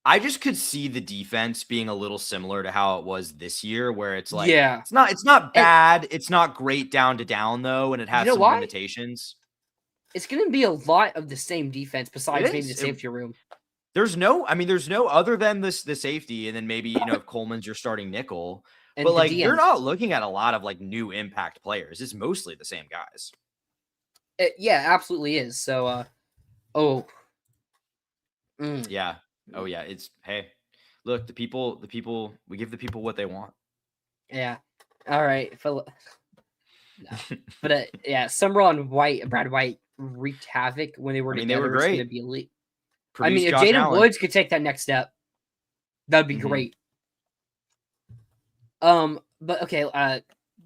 B: I just could see the defense being a little similar to how it was this year, where it's like
A: Yeah,
B: it's not
A: and
B: bad, it's not great down to down though, and it
A: you
B: has
A: know
B: some
A: why?
B: limitations.
A: It's going to be a lot of the same defense
B: It
A: besides maybe the
B: is.
A: safety room
B: There's no other than the safety, and then maybe if Coleman's your starting nickel, but
A: and the
B: like you're
A: DN.
B: not looking at a lot of like new impact players. It's mostly the same guys.
A: Yeah, absolutely is. So, oh,
B: Yeah. Oh yeah. It's hey, look, the people, we give the people what they want.
A: yeah. All right, Phil. No. But yeah, Summerall and Brad White wreaked havoc when they were
B: I mean, they were
A: together. It's going to
B: great.
A: be elite. I mean,
B: Produced
A: if
B: Josh
A: Jaden
B: Allen.
A: Woods could take that next step, that'd be
B: Mhm.
A: great. But okay,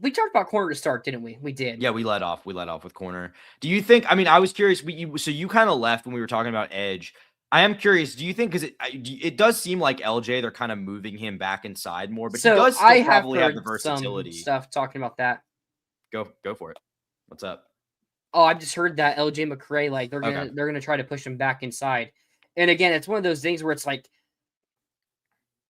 A: we talked about corner to start, didn't we? We did.
B: Yeah, we let off with corner. Do you think? I mean, I was curious. So you kind of left when we were talking about edge. I am curious. Do you think because it does seem like LJ they're kind of moving him back inside more, but he
A: So
B: does
A: I
B: still
A: have
B: probably have the
A: heard some
B: versatility.
A: stuff talking about that.
B: Go for it. What's up?
A: Oh, I just heard that LJ McCray, like
B: Okay.
A: they're gonna try to push him back inside. And again, it's one of those things where it's like,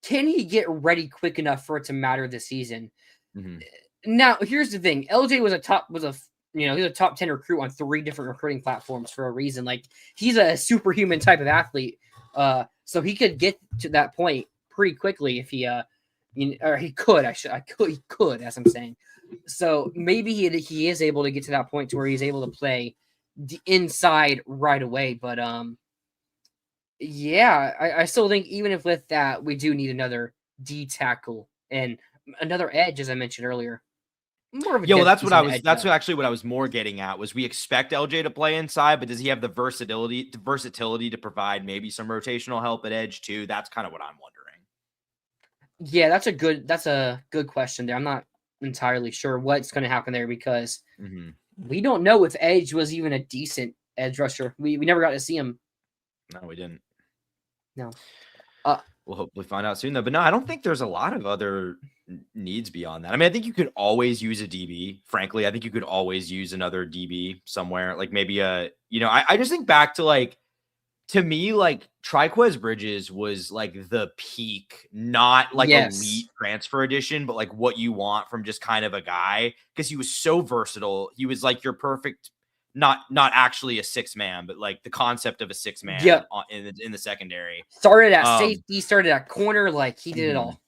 A: can he get ready quick enough for it to matter this season?
B: Mm-hmm.
A: Now, here's the thing: LJ was he's a top 10 recruit on 3 different recruiting platforms for a reason. Like he's a superhuman type of athlete, so he could get to that point pretty quickly if he or he could. He could, as I'm saying. So maybe he is able to get to that point to where he's able to play the inside right away. But yeah, I still think even if with that, we do need another D tackle and another edge, as I mentioned earlier. More of a
B: Yeah, well,
A: depth piece on the edge,
B: that's
A: though.
B: actually what I was more getting at was we expect LJ to play inside, but does he have the versatility to provide maybe some rotational help at edge too? That's kind of what I'm wondering.
A: Yeah, that's a good question there. I'm not entirely sure what's going to happen there because we don't know if Edge was even a decent edge rusher. We never got to see him.
B: No, we didn't.
A: No.
B: We'll hopefully find out soon though. But no, I don't think there's a lot of other needs beyond that. I mean, I think you could always use a DB. Frankly, I think you could always use another DB somewhere. Like maybe I just think back to like, to me, like Triquez Bridges was like the peak, not like elite transfer edition, but like what you want from just kind of a guy, because he was so versatile. He was like your perfect, not actually a 6-man, but like the concept of a 6-man in the secondary.
A: Started at safety, started at corner, like he did it all.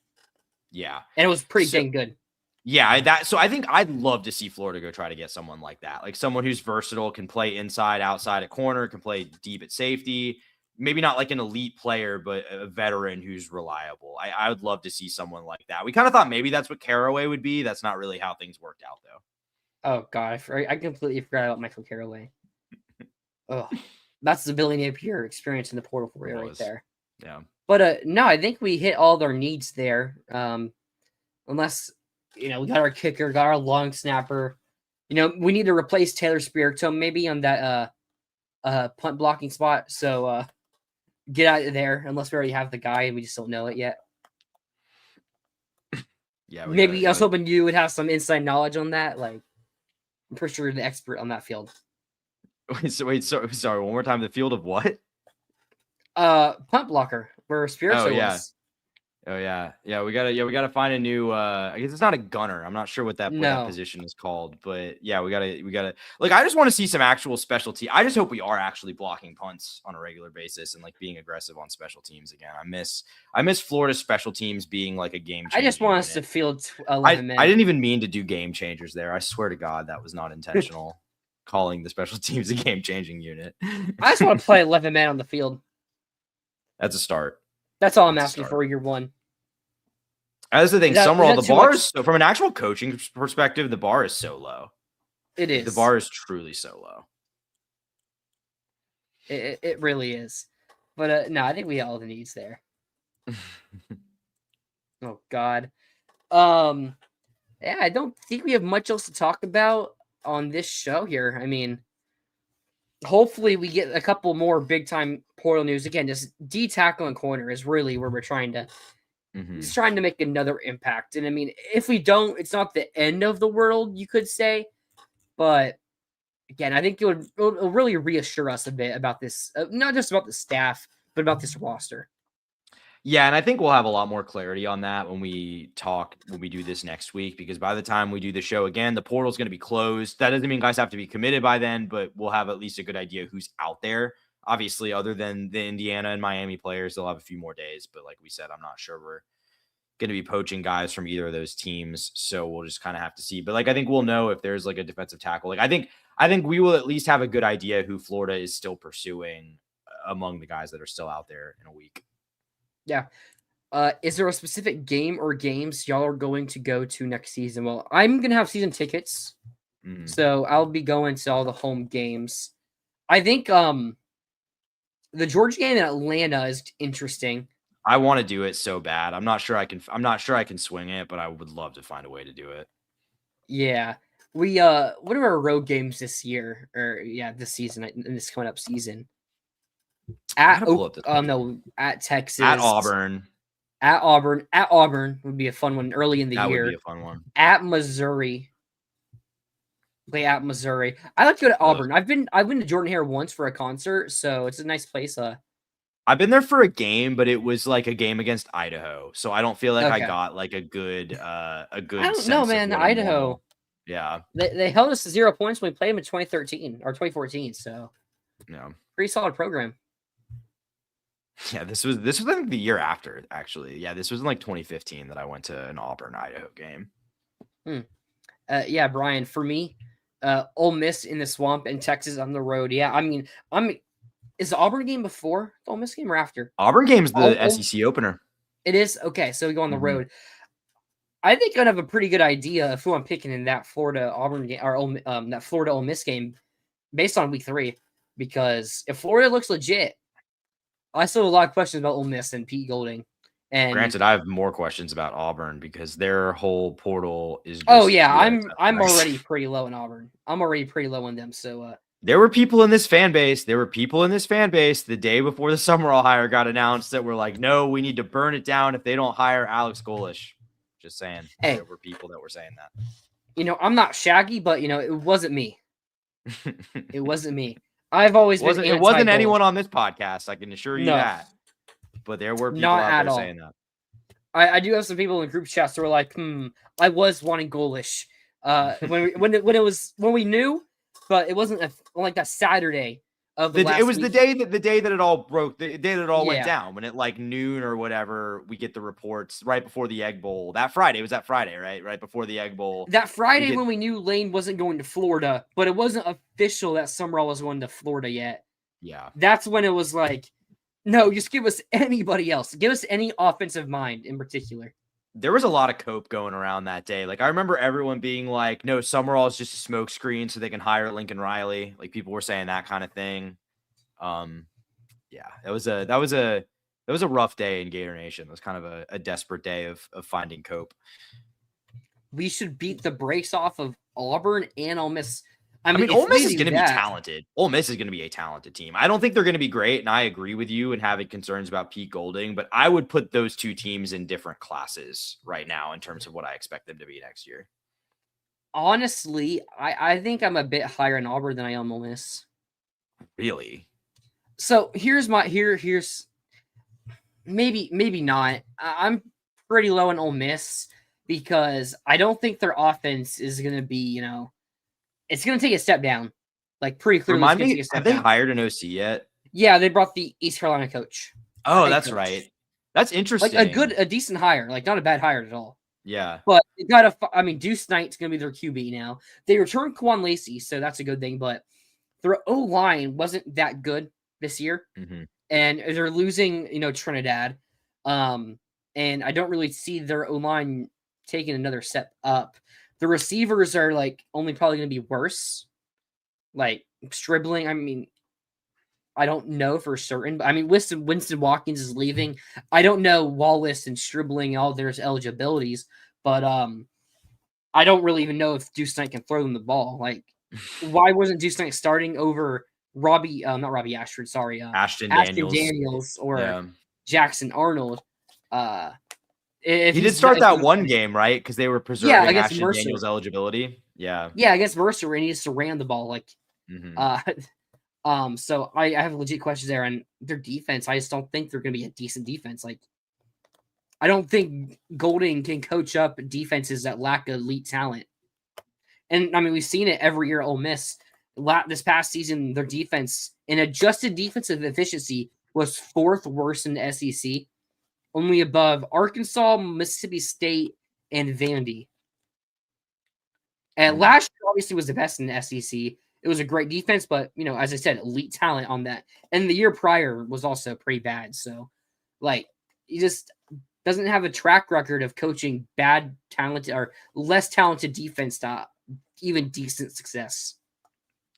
B: Yeah,
A: and it was pretty dang good.
B: Yeah, so I think I'd love to see Florida go try to get someone like that, like someone who's versatile, can play inside, outside, at corner, can play deep at safety. Maybe not like an elite player, but a veteran who's reliable. I would love to see someone like that. We kind of thought maybe that's what Caraway would be. That's not really how things worked out, though.
A: Oh God, I completely forgot about Michael Caraway. Oh, that's the Billy Napier experience in the portal for you right there.
B: Yeah,
A: but no, I think we hit all their needs there. Unless, we got our kicker, got our long snapper. We need to replace Taylor Spirito maybe on that punt blocking spot. So get out of there, unless we already have the guy and we just don't know it yet.
B: Yeah,
A: maybe I was hoping you would have some inside knowledge on that. Like, I'm pretty sure you're the expert on that field.
B: Sorry, one more time. The field of what?
A: Punt blocker, where Spirito was.
B: Oh yeah. We gotta find a new. I guess it's not a gunner. I'm not sure what that position is called, but yeah, we gotta. Like, I just want to see some actual specialty. I just hope we are actually blocking punts on a regular basis and like being aggressive on special teams again. I miss Florida's special teams being like a game changer.
A: I just want us to field 11 men.
B: I didn't even mean to do game changers there. I swear to God, that was not intentional. Calling the special teams a game changing unit.
A: I just want to play 11 men on the field.
B: That's a start.
A: That's all I'm asking for year one.
B: That's the thing. Summerall, the bar is, from an actual coaching perspective, the bar is so low.
A: It is.
B: The bar is truly so low.
A: It really is. But no, I think we have all the needs there. Oh God. Yeah, I don't think we have much else to talk about on this show here. I mean, hopefully we get a couple more big time portal news. Again, just D-tackle and corner is really where we're trying to make another impact. And I mean, if we don't, it's not the end of the world, you could say. But again, I think it'll really reassure us a bit about this, not just about the staff, but about this roster.
B: Yeah, and I think we'll have a lot more clarity on that when we do this next week, because by the time we do the show again, the portal's going to be closed. That doesn't mean guys have to be committed by then, but we'll have at least a good idea who's out there. Obviously, other than the Indiana and Miami players, they'll have a few more days. But like we said, I'm not sure we're going to be poaching guys from either of those teams. So we'll just kind of have to see. But like, I think we'll know if there's like a defensive tackle. Like, I think we will at least have a good idea who Florida is still pursuing among the guys that are still out there in a week.
A: Yeah. Is there a specific game or games y'all are going to go to next season? Well, I'm going to have season tickets. So I'll be going to all the home games. I think the Georgia game in Atlanta is interesting.
B: I want to do it so bad. I'm not sure I can swing it, but I would love to find a way to do it.
A: Yeah. We what are our road games this year, or this season, in this coming up season? At Texas,
B: at Auburn
A: would be a fun one early in the year.
B: That would be a fun one.
A: At Missouri. Play at Missouri. I like to go to Auburn. I've been to Jordan-Hare once for a concert, so it's a nice place.
B: I've been there for a game, but it was like a game against Idaho, so I don't feel like I got like a good. I
A: don't know, man. Idaho.
B: Yeah,
A: they held us to 0 points when we played them in 2013 or 2014. So, pretty solid program.
B: Yeah, this was I think the year after, actually. Yeah, this was in like 2015 that I went to an Auburn Idaho game.
A: Yeah, Brian, for me, Ole Miss in the swamp and Texas on the road. Yeah, I mean, is the Auburn game before the Ole Miss game or after?
B: Auburn game's the SEC opener.
A: It is? Okay, so we go on the road. I think I'd have a pretty good idea of who I'm picking in that Florida Auburn game, or that Florida Ole Miss game based on week 3. Because if Florida looks legit, I still have a lot of questions about Ole Miss and Pete Golding. And
B: granted, I have more questions about Auburn because their whole portal is.
A: I'm already pretty low in Auburn. I'm already pretty low in them. So
B: there were people in this fan base. The day before the Summerall hire got announced that were like, "No, we need to burn it down if they don't hire Alex Golish." Just saying.
A: Hey.
B: There were people that were saying that.
A: I'm not Shaggy, but it wasn't me. It wasn't me. I've always been
B: It wasn't
A: anti-gold.
B: anyone on this podcast, I can assure you
A: No.
B: that. But there were people
A: Not
B: out
A: at
B: there
A: all.
B: saying that.
A: I do have some people in group chats who are like, I was wanting goalish. When we knew, but it wasn't like that Saturday of the last
B: It was
A: week.
B: the day that it all broke, the day that it all went
A: Yeah.
B: down, when at like noon or whatever, we get the reports right before the Egg Bowl. That Friday, it was that Friday, right? Right before the Egg Bowl.
A: That Friday when we knew Lane wasn't going to Florida, but it wasn't official that Summerall was going to Florida yet.
B: Yeah.
A: That's when it was like, no, just give us anybody else. Give us any offensive mind in particular.
B: There was a lot of cope going around that day. Like, I remember everyone being like, no, Summerall is just a smoke screen so they can hire Lincoln Riley. Like, people were saying that kind of thing. Yeah, that was a rough day in Gator Nation. It was kind of a desperate day of finding cope.
A: We should beat the brakes off of Auburn and Ole Miss.
B: I mean, Ole Miss is going to be talented. Ole Miss is going to be a talented team. I don't think they're going to be great, and I agree with you and having concerns about Pete Golding, but I would put those two teams in different classes right now in terms of what I expect them to be next year.
A: Honestly, I think I'm a bit higher in Auburn than I am Ole Miss.
B: Really?
A: So here's maybe not. I'm pretty low in Ole Miss because I don't think their offense is going to be, it's going to take a step down. Like, pretty clearly.
B: Remind me, have they hired an OC yet?
A: Yeah, they brought the East Carolina coach.
B: Oh, that's right. That's interesting.
A: Like a decent hire. Like, not a bad hire at all.
B: Yeah.
A: But they Deuce Knight's going to be their QB now. They returned Quan Lacey, so that's a good thing. But their O-line wasn't that good this year.
B: Mm-hmm.
A: And they're losing, Trinidad. And I don't really see their O-line taking another step up. The receivers are like only probably going to be worse. Like Stribling, I don't know for certain, but Winston Watkins is leaving. I don't know Wallace and Stribling, all their eligibilities, but I don't really even know if Deuce Knight can throw them the ball. Like, why wasn't Deuce Knight starting over Ashton Daniels or Jackson Arnold?
B: He did start that one game, right? Because they were preserving Ashton
A: Mercer.
B: Daniels' eligibility. Yeah,
A: against Mercer, and he just ran the ball like.
B: Mm-hmm.
A: So I have legit questions there, and their defense. I just don't think they're going to be a decent defense. Like, I don't think Golding can coach up defenses that lack elite talent. And we've seen it every year at Ole Miss. This past season, their defense, in adjusted defensive efficiency, was fourth worst in the SEC, only above Arkansas, Mississippi State, and Vandy. And last year, obviously, was the best in the SEC. It was a great defense, but, as I said, elite talent on that. And the year prior was also pretty bad. So, like, he just doesn't have a track record of coaching bad, talented, or less talented defense to even decent success.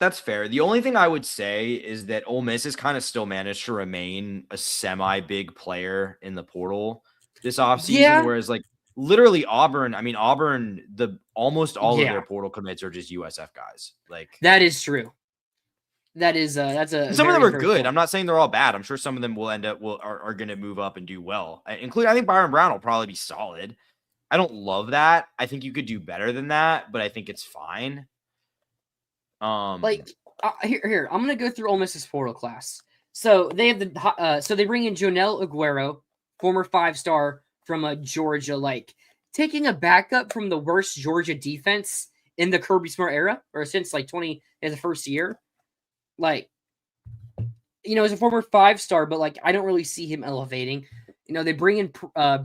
B: That's fair. The only thing I would say is that Ole Miss has kind of still managed to remain a semi-big player in the portal this offseason, whereas, like, literally Auburn, almost all of their portal commits are just USF guys. Like,
A: that is true. That is
B: some of them are good. I'm not saying they're all bad. I'm sure some of them will end up are going to move up and do well. Including, I think Byron Brown will probably be solid. I don't love that. I think you could do better than that, but I think it's fine.
A: Here, I'm gonna go through Ole Miss's portal class. So they have so they bring in Jonel Aguero, former 5-star from Georgia, like taking a backup from the worst Georgia defense in the Kirby Smart era, or since like the first year. Like, as a former 5-star, but like I don't really see him elevating. They bring in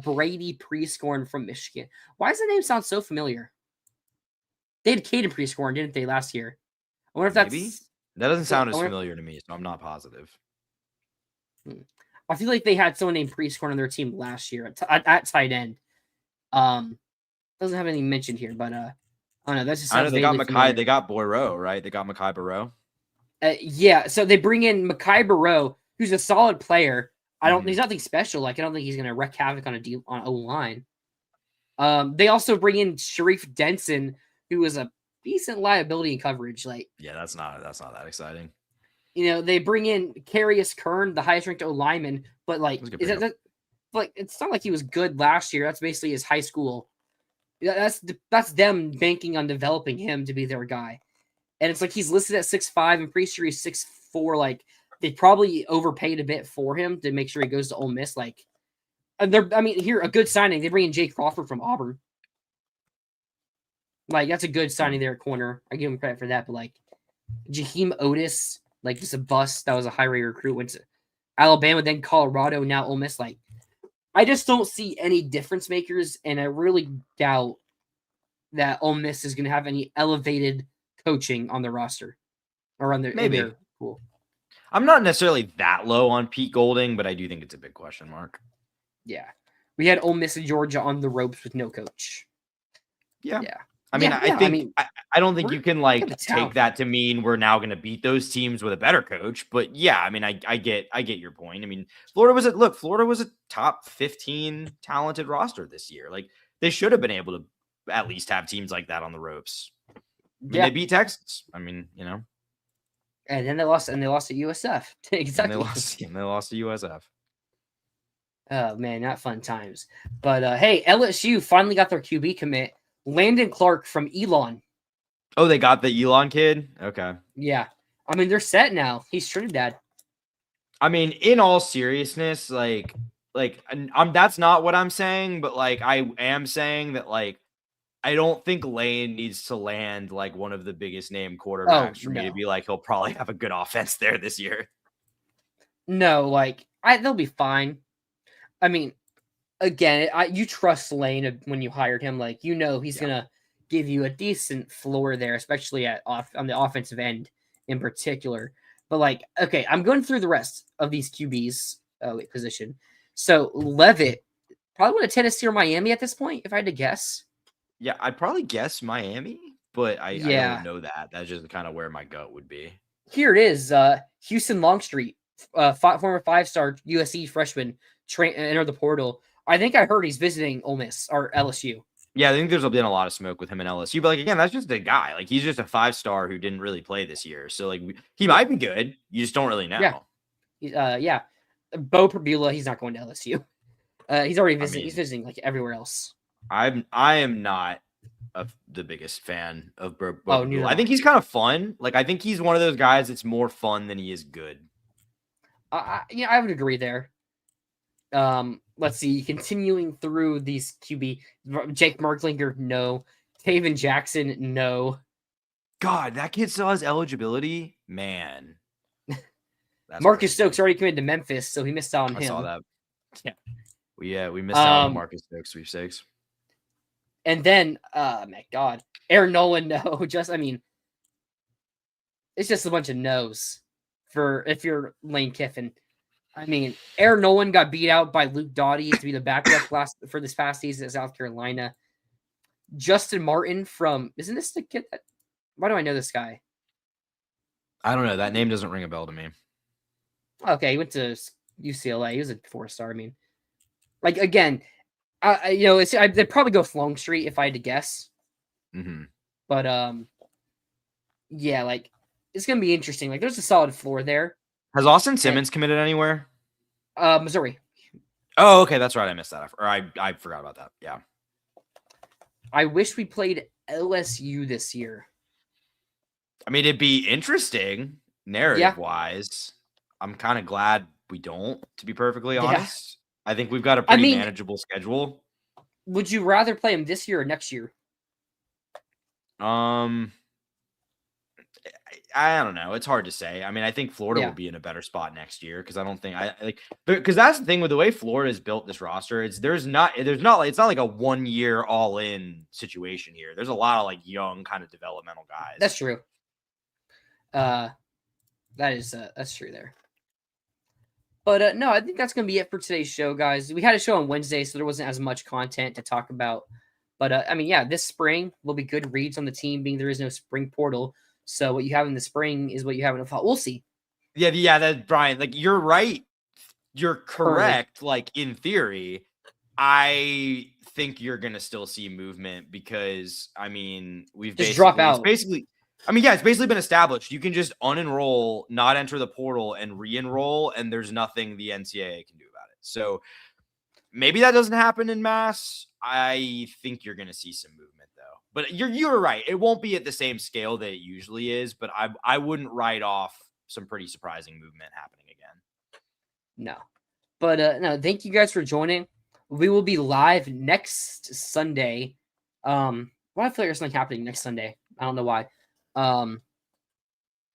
A: Brady Prescorn from Michigan. Why does the name sound so familiar? They had Caden Prescorn, didn't they, last year? I wonder if
B: that doesn't sound as familiar to me, so I'm not positive.
A: I feel like they had someone named Prescorn on their team last year at tight end. Doesn't have anything mentioned here, but I don't know. That's just
B: I know they got Makai. They got Boyro, right? They got Makai Barrow.
A: Yeah, so they bring in Makai Barrow, who's a solid player. He's nothing special. Like, I don't think he's going to wreak havoc on O-line. They also bring in Sharif Denson, who is a decent liability in coverage. Like,
B: yeah, that's not that exciting.
A: They bring in Carius Kern, the highest ranked O-lineman, but like, it's not like he was good last year. That's basically his high school That's them banking on developing him to be their guy. And it's like he's listed at 6'5". I'm pretty sure he's 6'4". Like they probably overpaid a bit for him to make sure he goes to Ole Miss. Like here a good signing. They bring in Jay Crawford from Auburn. Like that's a good signing there at corner. I give him credit for that. But like Jaheim Otis, like just a bust. That was a high rate recruit. Went to Alabama, then Colorado, now Ole Miss. Like I just don't see any difference makers, and I really doubt that Ole Miss is going to have any elevated coaching on the roster or on their
B: Maybe.
A: Cool.
B: I'm not necessarily that low on Pete Golding, but I do think it's a big question mark.
A: Yeah, we had Ole Miss and Georgia on the ropes with no coach.
B: Yeah. I don't think you can like take that to mean we're now going to beat those teams with a better coach. But yeah, I mean, I get your point. I mean, Florida was a top 15 talented roster this year. Like they should have been able to at least have teams like that on the ropes. I mean, they beat Texas. I mean, you know.
A: And then they lost to USF. Exactly.
B: And they lost to USF.
A: Oh man, not fun times. But hey, LSU finally got their QB commit. Landon Clark from Elon.
B: Oh, they got the Elon kid? Okay.
A: Yeah. I mean, they're set now. He's Trinidad.
B: I mean, in all seriousness, like that's not what I'm saying, but like I am saying that like I don't think Lane needs to land like one of the biggest name quarterbacks for me to be like he'll probably have a good offense there this year.
A: No, like they'll be fine. I mean, again, you trust Lane when you hired him. Like, you know, he's going to give you a decent floor there, especially on the offensive end in particular. But, like, okay, I'm going through the rest of these QBs position. So, Levitt, probably would have Tennessee or Miami at this point, if I had to guess.
B: Yeah, I'd probably guess Miami, but I don't know that. That's just kind of where my gut would be.
A: Here it is. Houston Longstreet, former 5-star USC freshman, entered the portal. I think I heard he's visiting Ole Miss or LSU.
B: Yeah, I think there's been a lot of smoke with him in LSU. But, like, again, that's just a guy. Like, he's just a 5-star who didn't really play this year. So, like, he might be good. You just don't really know.
A: Yeah. Bo Perbula, he's not going to LSU. He's already visiting. He's visiting, like, everywhere else.
B: I am not the biggest fan of Bo Perbula.
A: No.
B: I think he's kind of fun. Like, I think he's one of those guys that's more fun than he is good.
A: I would agree there. Let's see. Continuing through these QB, Jake Marklinger, no. Taven Jackson, no.
B: God, that kid still has eligibility, man.
A: Marcus Stokes already committed to Memphis, so he missed out on him.
B: I saw that. Yeah, we missed out on Marcus Stokes sweepstakes.
A: And then, my God, Aaron Nolan, no. It's just a bunch of no's for if you're Lane Kiffin. I mean, Aaron Nolan got beat out by Luke Doughty to be the backup for this past season at South Carolina. Justin Martin isn't this the kid that? Why do I know this guy? I
B: don't know. That name doesn't ring a bell to me.
A: Okay, he went to UCLA. He was a 4-star. I mean, like again, they'd probably go with Longstreet if I had to guess.
B: Mm-hmm.
A: But yeah, like it's gonna be interesting. Like, there's a solid floor there.
B: Has Austin Simmons committed anywhere?
A: Missouri.
B: Oh, okay, that's right. I missed that. Or I forgot about that. Yeah.
A: I wish we played LSU this year.
B: I mean, it'd be interesting narrative-wise. I'm kind of glad we don't, to be perfectly honest. I think we've got a pretty manageable schedule.
A: Would you rather play him this year or next year?
B: I don't know. It's hard to say. I mean, I think Florida will be in a better spot next year because I don't think because that's the thing with the way Florida has built this roster. It's not like a 1 year all in situation here. There's a lot of like young kind of developmental guys.
A: That's true. That's true there. But no, I think that's gonna be it for today's show, guys. We had a show on Wednesday, so there wasn't as much content to talk about. But I mean, this spring will be good reads on the team, being there is no spring portal. So what you have in the spring is what you have in the fall. We'll see.
B: Yeah, that's Brian. Like, you're right. You're correct. Like, in theory, I think you're gonna still see movement because I mean we've
A: just drop out.
B: It's basically been established. You can just unenroll, not enter the portal, and re-enroll, and there's nothing the NCAA can do about it. So maybe that doesn't happen in mass. I think you're going to see some movement though. But you're right. It won't be at the same scale that it usually is, but I wouldn't write off some pretty surprising movement happening again.
A: No. But no, thank you guys for joining. We will be live next Sunday. Why do I feel like there's something happening next Sunday? I don't know why.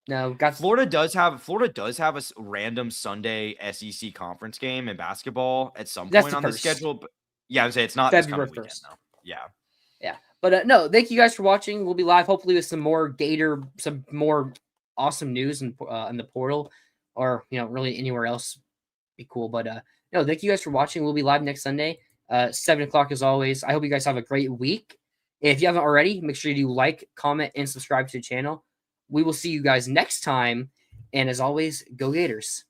A: No,
B: Florida does have a random Sunday SEC conference game in basketball at some point on the schedule. But yeah, I would say it's not
A: February
B: this coming weekend, though. Yeah.
A: Yeah. But no, thank you guys for watching. We'll be live hopefully with some more awesome news in the portal, or really anywhere else. Be cool. But no, thank you guys for watching. We'll be live next Sunday, 7 o'clock as always. I hope you guys have a great week. If you haven't already, make sure you like, comment, and subscribe to the channel. We will see you guys next time. And as always, go Gators.